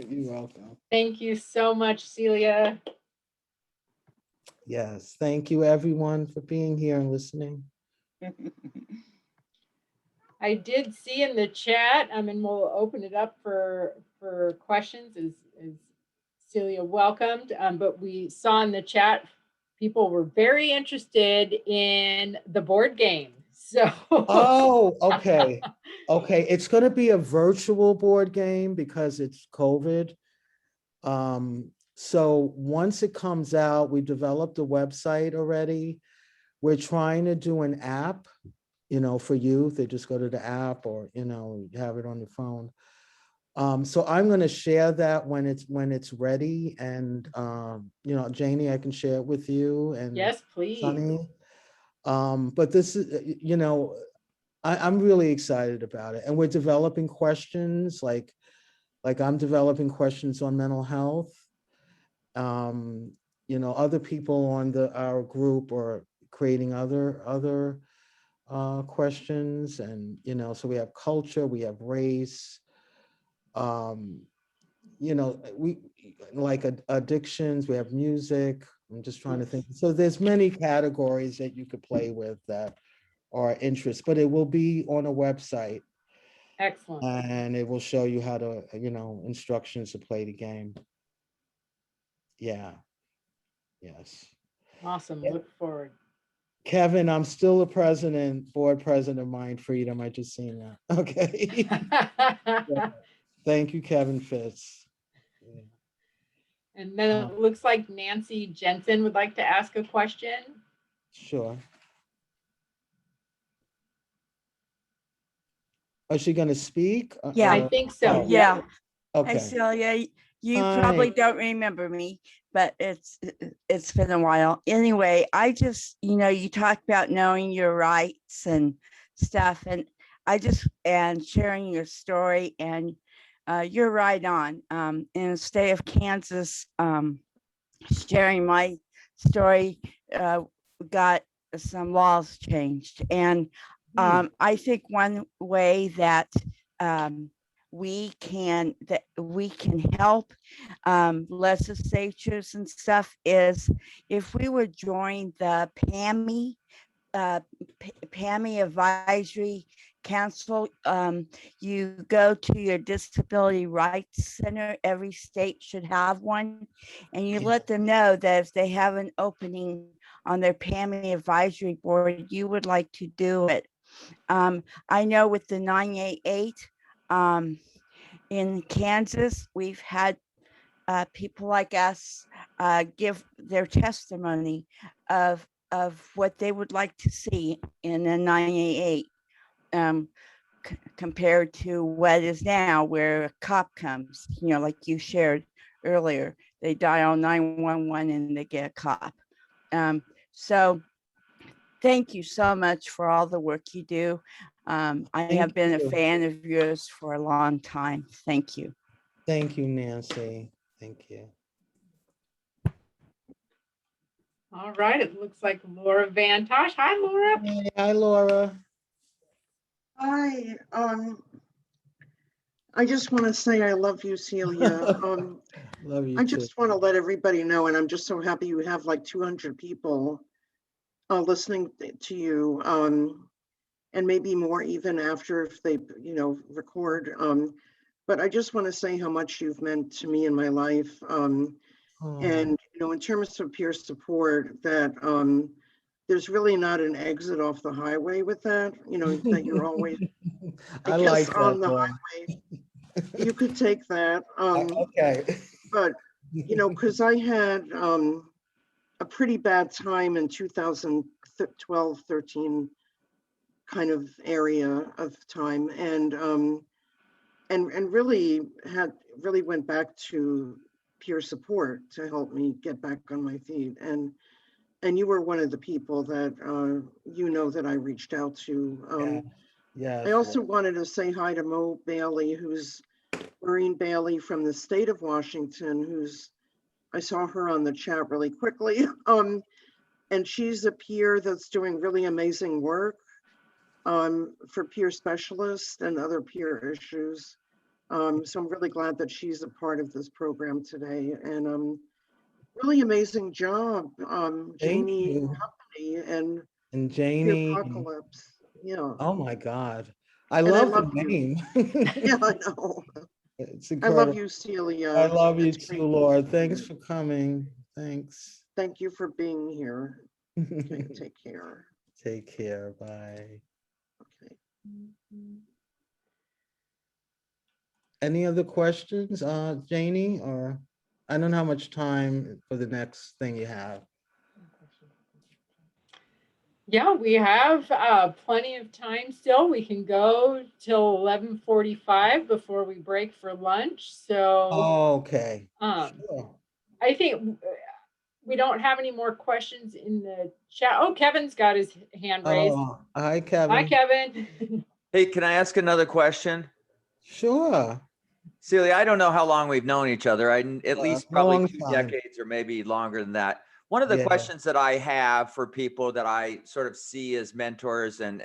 [SPEAKER 1] You're welcome.
[SPEAKER 2] Thank you so much, Celia.
[SPEAKER 1] Yes, thank you, everyone, for being here and listening.
[SPEAKER 2] I did see in the chat, and we'll open it up for questions as Celia welcomed, but we saw in the chat people were very interested in the board game. So
[SPEAKER 1] Oh, okay. Okay, it's going to be a virtual board game because it's COVID. So once it comes out, we developed a website already. We're trying to do an app, you know, for youth. They just go to the app, or, you know, you have it on your phone. So I'm going to share that when it's ready. And, you know, Janie, I can share it with you, and
[SPEAKER 2] yes, please.
[SPEAKER 1] Sunny. But this is, you know, I'm really excited about it. And we're developing questions, like I'm developing questions on mental health. You know, other people on our group are creating other questions, and, you know, so we have culture, we have race, you know, we like addictions, we have music. I'm just trying to think. So there's many categories that you could play with that are interest, but it will be on a website.
[SPEAKER 2] Excellent.
[SPEAKER 1] And it will show you how to, you know, instructions to play the game. Yeah. Yes.
[SPEAKER 2] Awesome.
[SPEAKER 1] Yeah.
[SPEAKER 2] Look forward.
[SPEAKER 1] Kevin, I'm still a board president of MindFreedom. I just seen that. Okay. Yeah. Thank you, Kevin Fitz. Yeah.
[SPEAKER 2] And then it looks like Nancy Jensen would like to ask a question.
[SPEAKER 1] Sure. Is she going to speak?
[SPEAKER 8] Yeah.
[SPEAKER 2] I think so.
[SPEAKER 8] Yeah.
[SPEAKER 1] Okay.
[SPEAKER 8] Hey, Celia, you
[SPEAKER 1] Hi.
[SPEAKER 8] probably don't remember me, but it's been a while. Anyway, I just, you know, you talked about knowing your rights and stuff, and and sharing your story, and you're right on. In the state of Kansas, sharing my story got some laws changed, and I think one way that we can help legislatures and stuff is if we would join the PAMI Advisory Council. You go to your Disability Rights Center. Every state should have one, and you let them know that if they have an opening on their PAMI Advisory Board, you would like to do it. I know with the 988, in Kansas, we've had people like us give their testimony of what they would like to see in a 988 compared to what is now, where a cop comes, you know, like you shared earlier, they dial 911 and they get a cop. So thank you so much for all the work you do. I have been a fan of yours for a long time. Thank you.
[SPEAKER 1] Thank you, Nancy. Thank you.
[SPEAKER 2] All right, it looks like Laura Van Tosh. Hi, Laura.
[SPEAKER 1] Hey, hi, Laura.
[SPEAKER 9] Hi, I just want to say I love you, Celia.
[SPEAKER 1] Love you
[SPEAKER 9] I
[SPEAKER 1] too.
[SPEAKER 9] just want to let everybody know, and I'm just so happy you have like 200 people listening to you, and maybe more even after if they, you know, record. But I just want to say how much you've meant to me in my life. And, you know, in terms of peer support, that there's really not an exit off the highway with that, you know, that you're always,
[SPEAKER 1] I
[SPEAKER 9] guess,
[SPEAKER 1] like that,
[SPEAKER 9] on the
[SPEAKER 1] Laura.
[SPEAKER 9] highway. You could take that.
[SPEAKER 1] Okay.
[SPEAKER 9] But, you know, because I had a pretty bad time in 2012, 13 kind of area of time, and really went back to peer support to help me get back on my feet. And you were one of the people that you know that I reached out to.
[SPEAKER 1] Yeah.
[SPEAKER 9] I also wanted to say hi to Maureen Bailey from the state of Washington, I saw her on the chat really quickly. And she's a peer that's doing really amazing work for peer specialists and other peer issues. So I'm really glad that she's a part of this program today. And really amazing job, Janie Company and
[SPEAKER 1] Janie.
[SPEAKER 9] Apocalypse. Yeah.
[SPEAKER 1] Oh my God. I
[SPEAKER 9] And
[SPEAKER 1] love the
[SPEAKER 9] you.
[SPEAKER 1] name.
[SPEAKER 9] Yeah, I know.
[SPEAKER 1] It's
[SPEAKER 9] I
[SPEAKER 1] incredible.
[SPEAKER 9] love you, Celia.
[SPEAKER 1] I love you
[SPEAKER 9] It's
[SPEAKER 1] too,
[SPEAKER 9] great.
[SPEAKER 1] Laura. Thanks for coming. Thanks.
[SPEAKER 9] Thank you for being here. Okay, take care.
[SPEAKER 1] Take care. Bye.
[SPEAKER 9] Okay.
[SPEAKER 1] Any other questions, Janie? Or I don't know how much time for the next thing you have.
[SPEAKER 2] Yeah, we have plenty of time still. We can go till 11:45 before we break for lunch. So,
[SPEAKER 1] Okay. Sure.
[SPEAKER 2] I think we don't have any more questions in the chat. Oh, Kevin's got his hand raised.
[SPEAKER 1] Oh, hi, Kevin.
[SPEAKER 2] Hi, Kevin.
[SPEAKER 10] Hey, can I ask another question?
[SPEAKER 1] Sure.
[SPEAKER 10] Celia, I don't know how long we've known each other. At least probably 2
[SPEAKER 1] time.
[SPEAKER 10] decades or maybe longer than that. One of the questions that I have for people that I sort of see as mentors and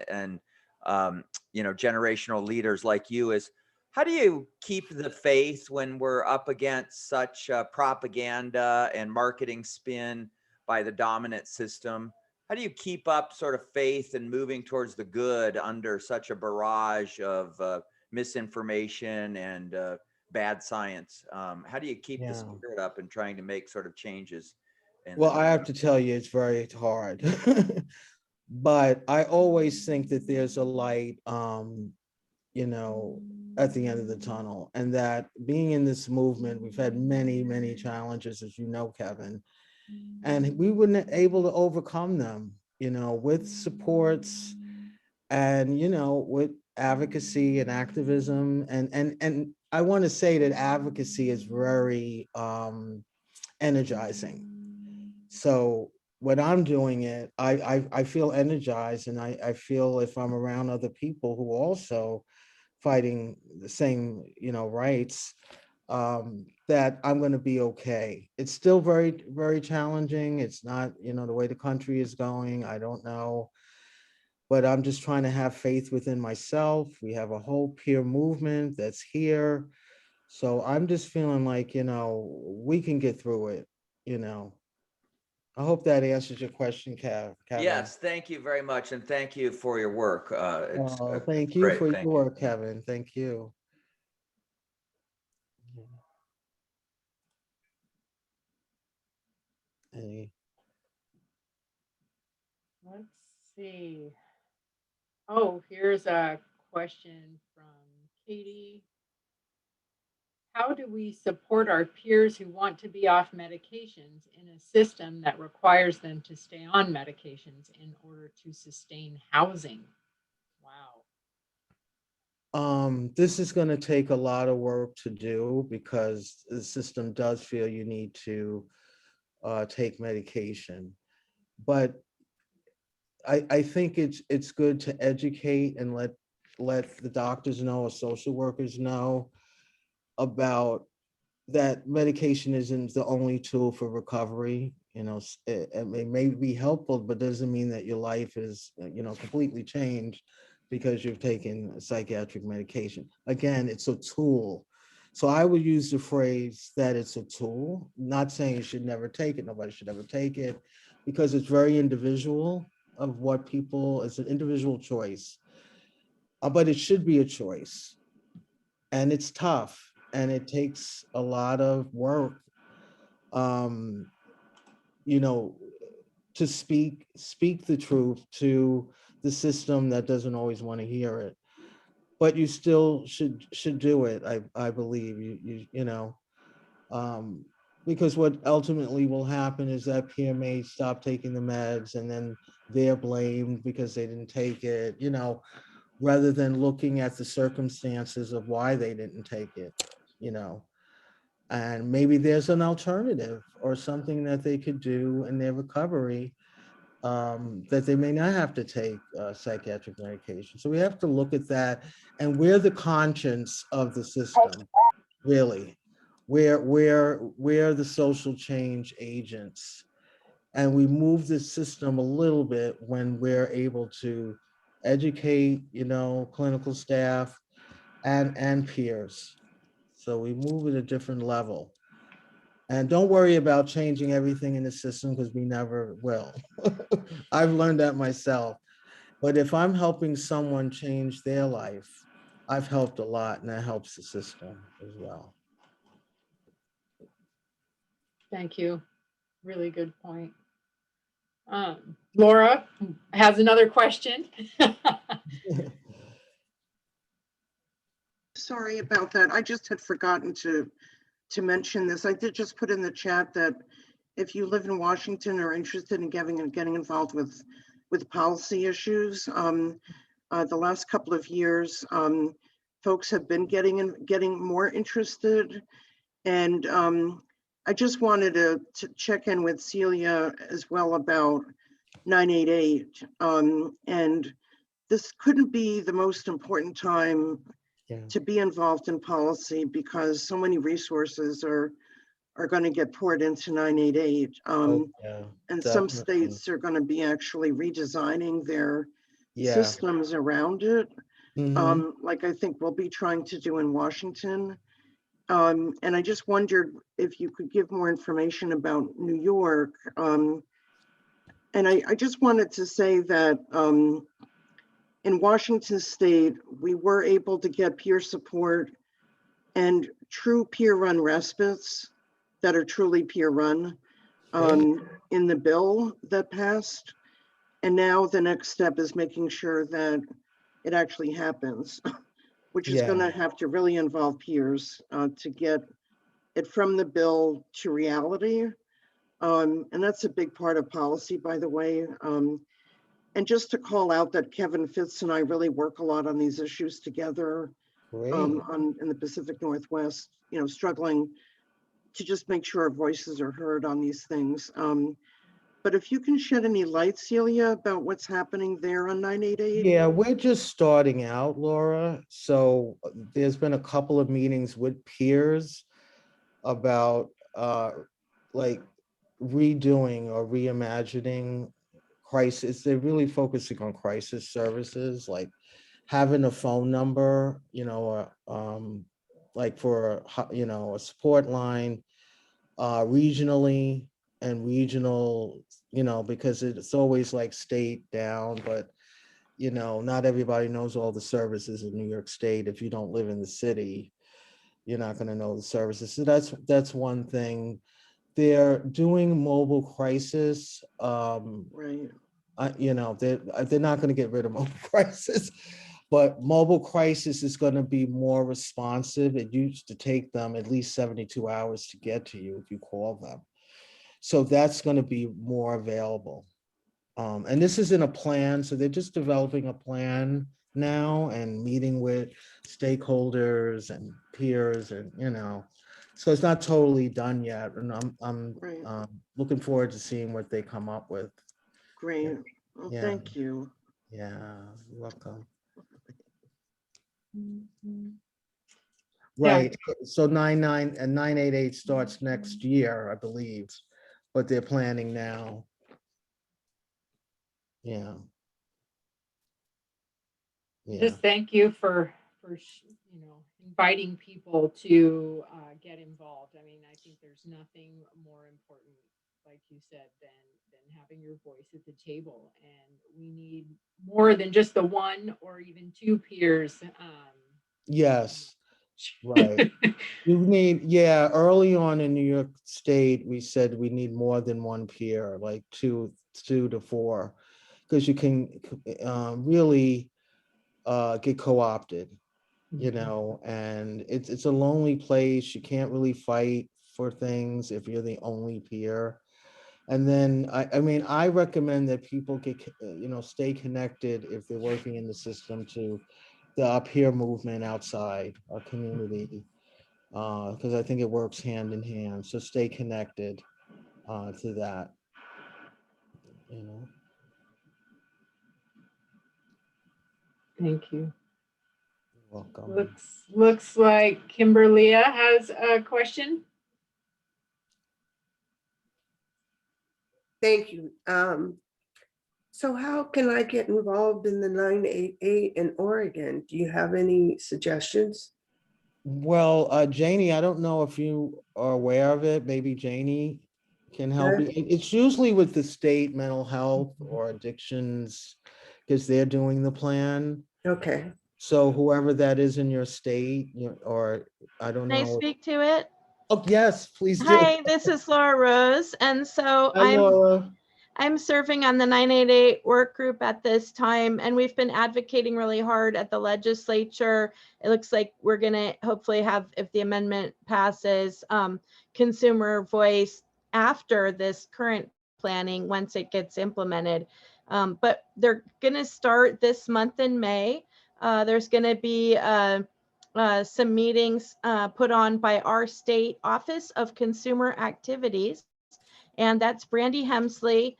[SPEAKER 10] you know, generational leaders like you is, how do you keep the faith when we're up against such propaganda and marketing spin by the dominant system? How do you keep up sort of faith and moving towards the good under such a barrage of misinformation and bad science? How do you keep the spirit up and trying to make sort of changes?
[SPEAKER 1] Well, I have to tell you, it's very hard. But I always think that there's a light, you know, at the end of the tunnel, and that being in this movement, we've had many, many challenges, as you know, Kevin, and we weren't able to overcome them, you know, with supports and, you know, with advocacy and activism. And I want to say that advocacy is very energizing. So when I'm doing it, I feel energized, and I feel if I'm around other people who also fighting the same, you know, rights, that I'm going to be okay. It's still very, very challenging. It's not, you know, the way the country is going. I don't know, but I'm just trying to have faith within myself. We have a whole peer movement that's here. So I'm just feeling like, you know, we can get through it, you know. I hope that answers your question, Kevin.
[SPEAKER 10] Yes, thank you very much. And thank you for your work.
[SPEAKER 1] Thank you for your work, Kevin. Thank you. Hey.
[SPEAKER 2] Let's see. Oh, here's a question from Katie. how do we support our peers who want to be off medications in a system that requires them to stay on medications in order to sustain housing? Wow.
[SPEAKER 1] This is going to take a lot of work to do because the system does feel you need to take medication. But I think it's good to educate and let the doctors know or social workers know about that medication isn't the only tool for recovery. You know, it may be helpful, but doesn't mean that your life is, completely changed because you've taken psychiatric medication. Again, it's a tool. So I would use the phrase that it's a tool, not saying you should never take it. Nobody should ever take it because it's very individual of what people, it's an individual choice, but it should be a choice. And it's tough and it takes a lot of work, to speak the truth to the system that doesn't always want to hear it. But you still should do it, I believe, because what ultimately will happen is that peer may stop taking the meds and then they're blamed because they didn't take it, rather than looking at the circumstances of why they didn't take it, and maybe there's an alternative or something that they could do in their recovery, that they may not have to take psychiatric medication. So we have to look at that, and we're the conscience of the system, really. We're the social change agents, and we move the system a little bit when we're able to educate, clinical staff and peers. So we move at a different level. And don't worry about changing everything in the system because we never will. I've learned that myself. But if I'm helping someone change their life, I've helped a lot, and that helps the system as well.
[SPEAKER 2] Thank you. Really good point. Laura has another question.
[SPEAKER 9] Sorry about that. I just had forgotten to mention this. I did just put in the chat that if you live in Washington or are interested in getting involved with policy issues, the last couple of years, folks have been getting more interested, and I just wanted to check in with Celia as well about 988, and this couldn't be the most important time to be involved in policy because so many resources are going to get poured into 988. And
[SPEAKER 1] definitely.
[SPEAKER 9] some states are going to be actually redesigning their systems around it. Like I think we'll be trying to do in Washington. And I just wondered if you could give more information about New York. And I just wanted to say that in Washington State, we were able to get peer support and true peer-run respites that are truly peer-run in the bill that passed. And now the next step is making sure that it actually happens, which is going to have to really involve peers to get it from the bill to reality. And that's a big part of policy, by the way. And just to call out that Kevin Fitz and I really work a lot on these issues together in the Pacific Northwest, struggling to just make sure our voices are heard on these things. But if you can shed any light, Celia, about what's happening there on 988.
[SPEAKER 1] Yeah, we're just starting out, Laura. So there's been a couple of meetings with peers about like redoing or reimagining crisis. They're really focusing on crisis services, like having a phone number, like for a support line regionally and regional, because it's always like state down, but not everybody knows all the services in New York State. If you don't live in the city, you're not going to know the services. So that's one thing. They're doing mobile crisis.
[SPEAKER 9] Right.
[SPEAKER 1] They're not going to get rid of mobile crisis. But mobile crisis is going to be more responsive. It used to take them at least 72 hours to get to you if you call them. So that's going to be more available. And this is in a plan, so they're just developing a plan now and meeting with stakeholders and peers, and so it's not totally done yet. And I'm
[SPEAKER 9] Right.
[SPEAKER 1] looking forward to seeing what they come up with.
[SPEAKER 9] Great. Well,
[SPEAKER 1] Yeah.
[SPEAKER 9] thank you.
[SPEAKER 1] Yeah, you're welcome.
[SPEAKER 2] Mhm.
[SPEAKER 1] Right. So 99 and 988 starts next year, I believe, but they're planning now. Yeah. Yeah.
[SPEAKER 2] Just thank you for inviting people to get involved. I mean, I think there's nothing more important, like you said, than having your voice at the table. And we need more than just the one or even two peers.
[SPEAKER 1] Yes. Right. You need, yeah, early on in New York State, we said we need more than one peer, like two to four, because you can really get co-opted, and it's a lonely place. You can't really fight for things if you're the only peer. And then I mean, I recommend that people get stay connected if they're working in the system to the peer movement outside our community, because I think it works hand in hand. So stay connected to that.
[SPEAKER 2] Thank you.
[SPEAKER 1] You're welcome.
[SPEAKER 2] Looks like Kimberlia has a question.
[SPEAKER 11] Thank you. So how can I get involved in the 988 in Oregon? Do you have any suggestions?
[SPEAKER 1] Well, Janie, I don't know if you are aware of it. Maybe Janie can help you. It's usually with the state mental health or addictions, because they're doing the plan.
[SPEAKER 11] Okay.
[SPEAKER 1] So whoever that is in your state, or I don't
[SPEAKER 12] Can I
[SPEAKER 1] know.
[SPEAKER 12] speak to it?
[SPEAKER 1] Oh, yes, please do.
[SPEAKER 12] Hi, this is Laura Rose. And so
[SPEAKER 1] Hi, Laura.
[SPEAKER 12] I'm serving on the 988 work group at this time, and we've been advocating really hard at the legislature. It looks like we're going to hopefully have, if the amendment passes, consumer voice after this current planning once it gets implemented. But they're going to start this month in May. There's going to be some meetings put on by our state Office of Consumer Activities, and that's Brandy Hemsley,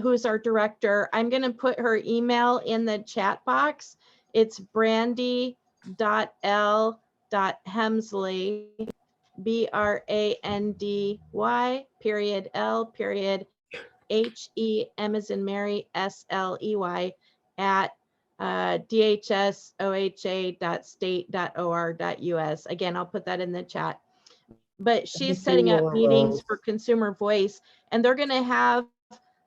[SPEAKER 12] who's our director. I'm going to put her email in the chat box. It's brandy.l.hemsley, BRANDY.L.HE, M as in Mary, SLEY, at dhsoha.state.or.us. Again, I'll put that in the chat. But she's setting up meetings for consumer voice, and they're going to have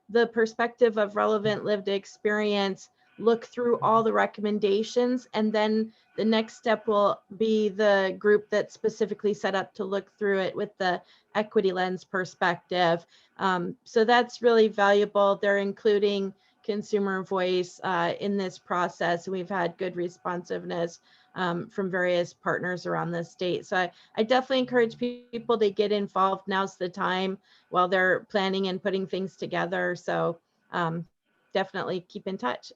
[SPEAKER 12] the perspective of relevant lived experience look through all the recommendations, and then the next step will be the group that's specifically set up to look through it with the equity lens perspective. So that's really valuable. They're including consumer voice in this process. We've had good responsiveness from various partners around the state. So I definitely encourage people to get involved. Now's the time while they're planning and putting things together. So definitely keep in touch.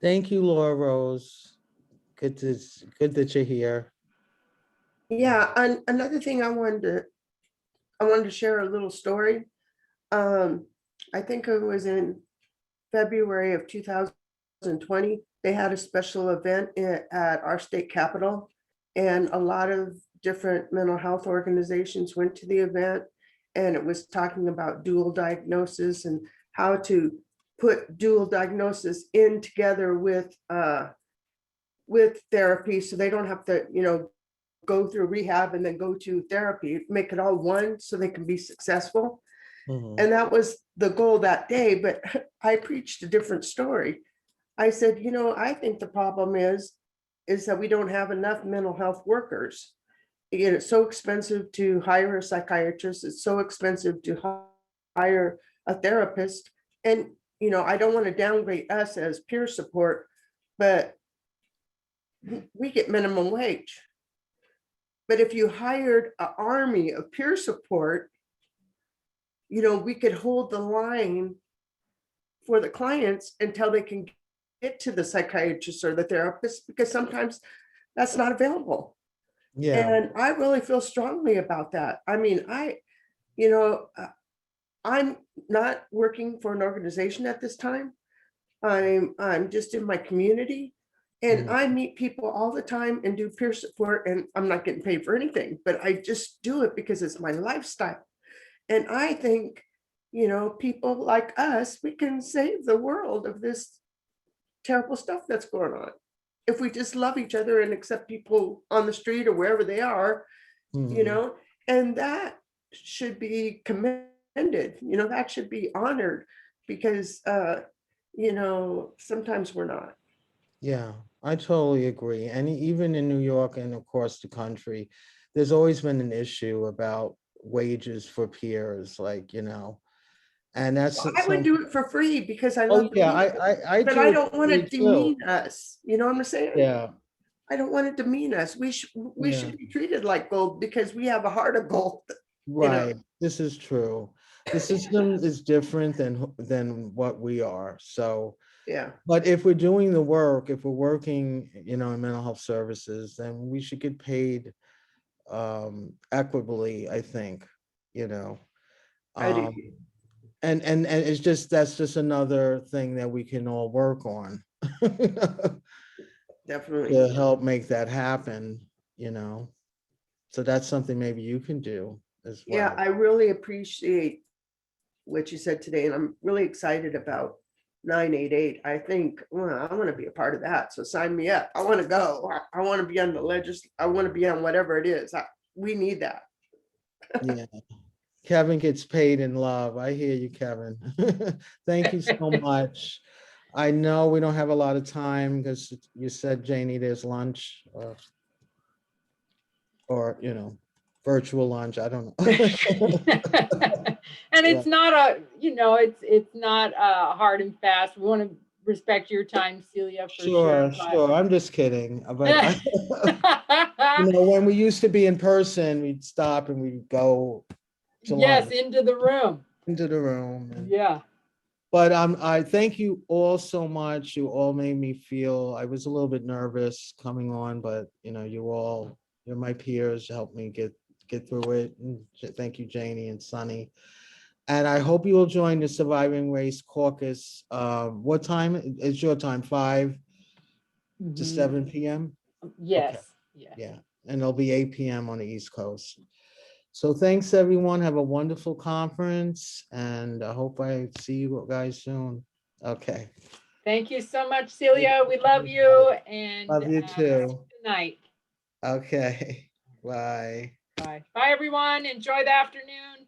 [SPEAKER 1] Thank you, Laura Rose. Good that you're here.
[SPEAKER 11] Yeah, and another thing I wanted to share a little story. I think it was in February of 2020. They had a special event at our state capitol, and a lot of different mental health organizations went to the event, and it was talking about dual diagnosis and how to put dual diagnosis in together with therapy, so they don't have to go through rehab and then go to therapy, make it all one so they can be successful. And that was the goal that day, but I preached a different story. I said, I think the problem is that we don't have enough mental health workers. It's so expensive to hire a psychiatrist. It's so expensive to hire a therapist. And, I don't want to downgrade us as peer support, but we get minimum wage. But if you hired an army of peer support, we could hold the line for the clients until they can get to the psychiatrist or the therapist, because sometimes that's not available.
[SPEAKER 1] Yeah.
[SPEAKER 11] And I really feel strongly about that. I mean, I'm not working for an organization at this time. I'm just in my community, and I meet people all the time and do peer support, and I'm not getting paid for anything, but I just do it because it's my lifestyle. And I think, people like us, we can save the world of this terrible stuff that's going on. If we just love each other and accept people on the street or wherever they are, and that should be commended, that should be honored, because, sometimes we're not.
[SPEAKER 1] Yeah, I totally agree. And even in New York and across the country, there's always been an issue about wages for peers, and that's
[SPEAKER 11] I would do it for free because I
[SPEAKER 1] Oh,
[SPEAKER 11] love
[SPEAKER 1] yeah,
[SPEAKER 11] people,
[SPEAKER 1] I
[SPEAKER 11] but
[SPEAKER 1] do
[SPEAKER 11] I
[SPEAKER 1] it
[SPEAKER 11] don't
[SPEAKER 1] for
[SPEAKER 11] want
[SPEAKER 1] free
[SPEAKER 11] to
[SPEAKER 1] too.
[SPEAKER 11] demean us. You know what I'm saying?
[SPEAKER 1] Yeah,
[SPEAKER 11] I don't want to demean us. We
[SPEAKER 1] Yeah.
[SPEAKER 11] should be treated like gold because we have a heart of gold.
[SPEAKER 1] right. This is true. The system is different than what we are. So,
[SPEAKER 11] Yeah.
[SPEAKER 1] but if we're doing the work, if we're working, in mental health services, then we should get paid equitably, I think,
[SPEAKER 11] I do.
[SPEAKER 1] um, and that's just another thing that we can all work on
[SPEAKER 11] Definitely.
[SPEAKER 1] to help make that happen, so that's something maybe you can do as well.
[SPEAKER 11] Yeah, I really appreciate what you said today, and I'm really excited about 988. I think, well, I want to be a part of that. So sign me up. I want to go. I want to be on the I want to be on whatever it is. We need that.
[SPEAKER 1] Yeah. Kevin gets paid in love. I hear you, Kevin. Thank you so much. I know we don't have a lot of time because you said, Janie, there's lunch or virtual lunch. I don't know.
[SPEAKER 2] And it's not it's not hard and fast. We want to respect your time, Celia, for sure.
[SPEAKER 1] Sure. I'm just kidding. But when we used to be in person, we'd stop and we'd go to
[SPEAKER 2] yes,
[SPEAKER 1] lunch.
[SPEAKER 2] into the room.
[SPEAKER 1] Into the room.
[SPEAKER 2] Yeah.
[SPEAKER 1] But I thank you all so much. You all made me feel, I was a little bit nervous coming on, but you're my peers, helped me get through it. And thank you, Janie and Sunny. And I hope you will join the Surviving Race Caucus. What time is your time? 5 to 7 p.m.?
[SPEAKER 2] Yes.
[SPEAKER 1] Okay. Yeah. And it'll be 8 p.m. on the East Coast. So thanks, everyone. Have a wonderful conference. And I hope I see you guys soon. Okay.
[SPEAKER 2] Thank you so much, Celia. We love you. And
[SPEAKER 1] love you too.
[SPEAKER 2] Good night.
[SPEAKER 1] Okay. Bye.
[SPEAKER 2] Bye. Bye, everyone. Enjoy the afternoon.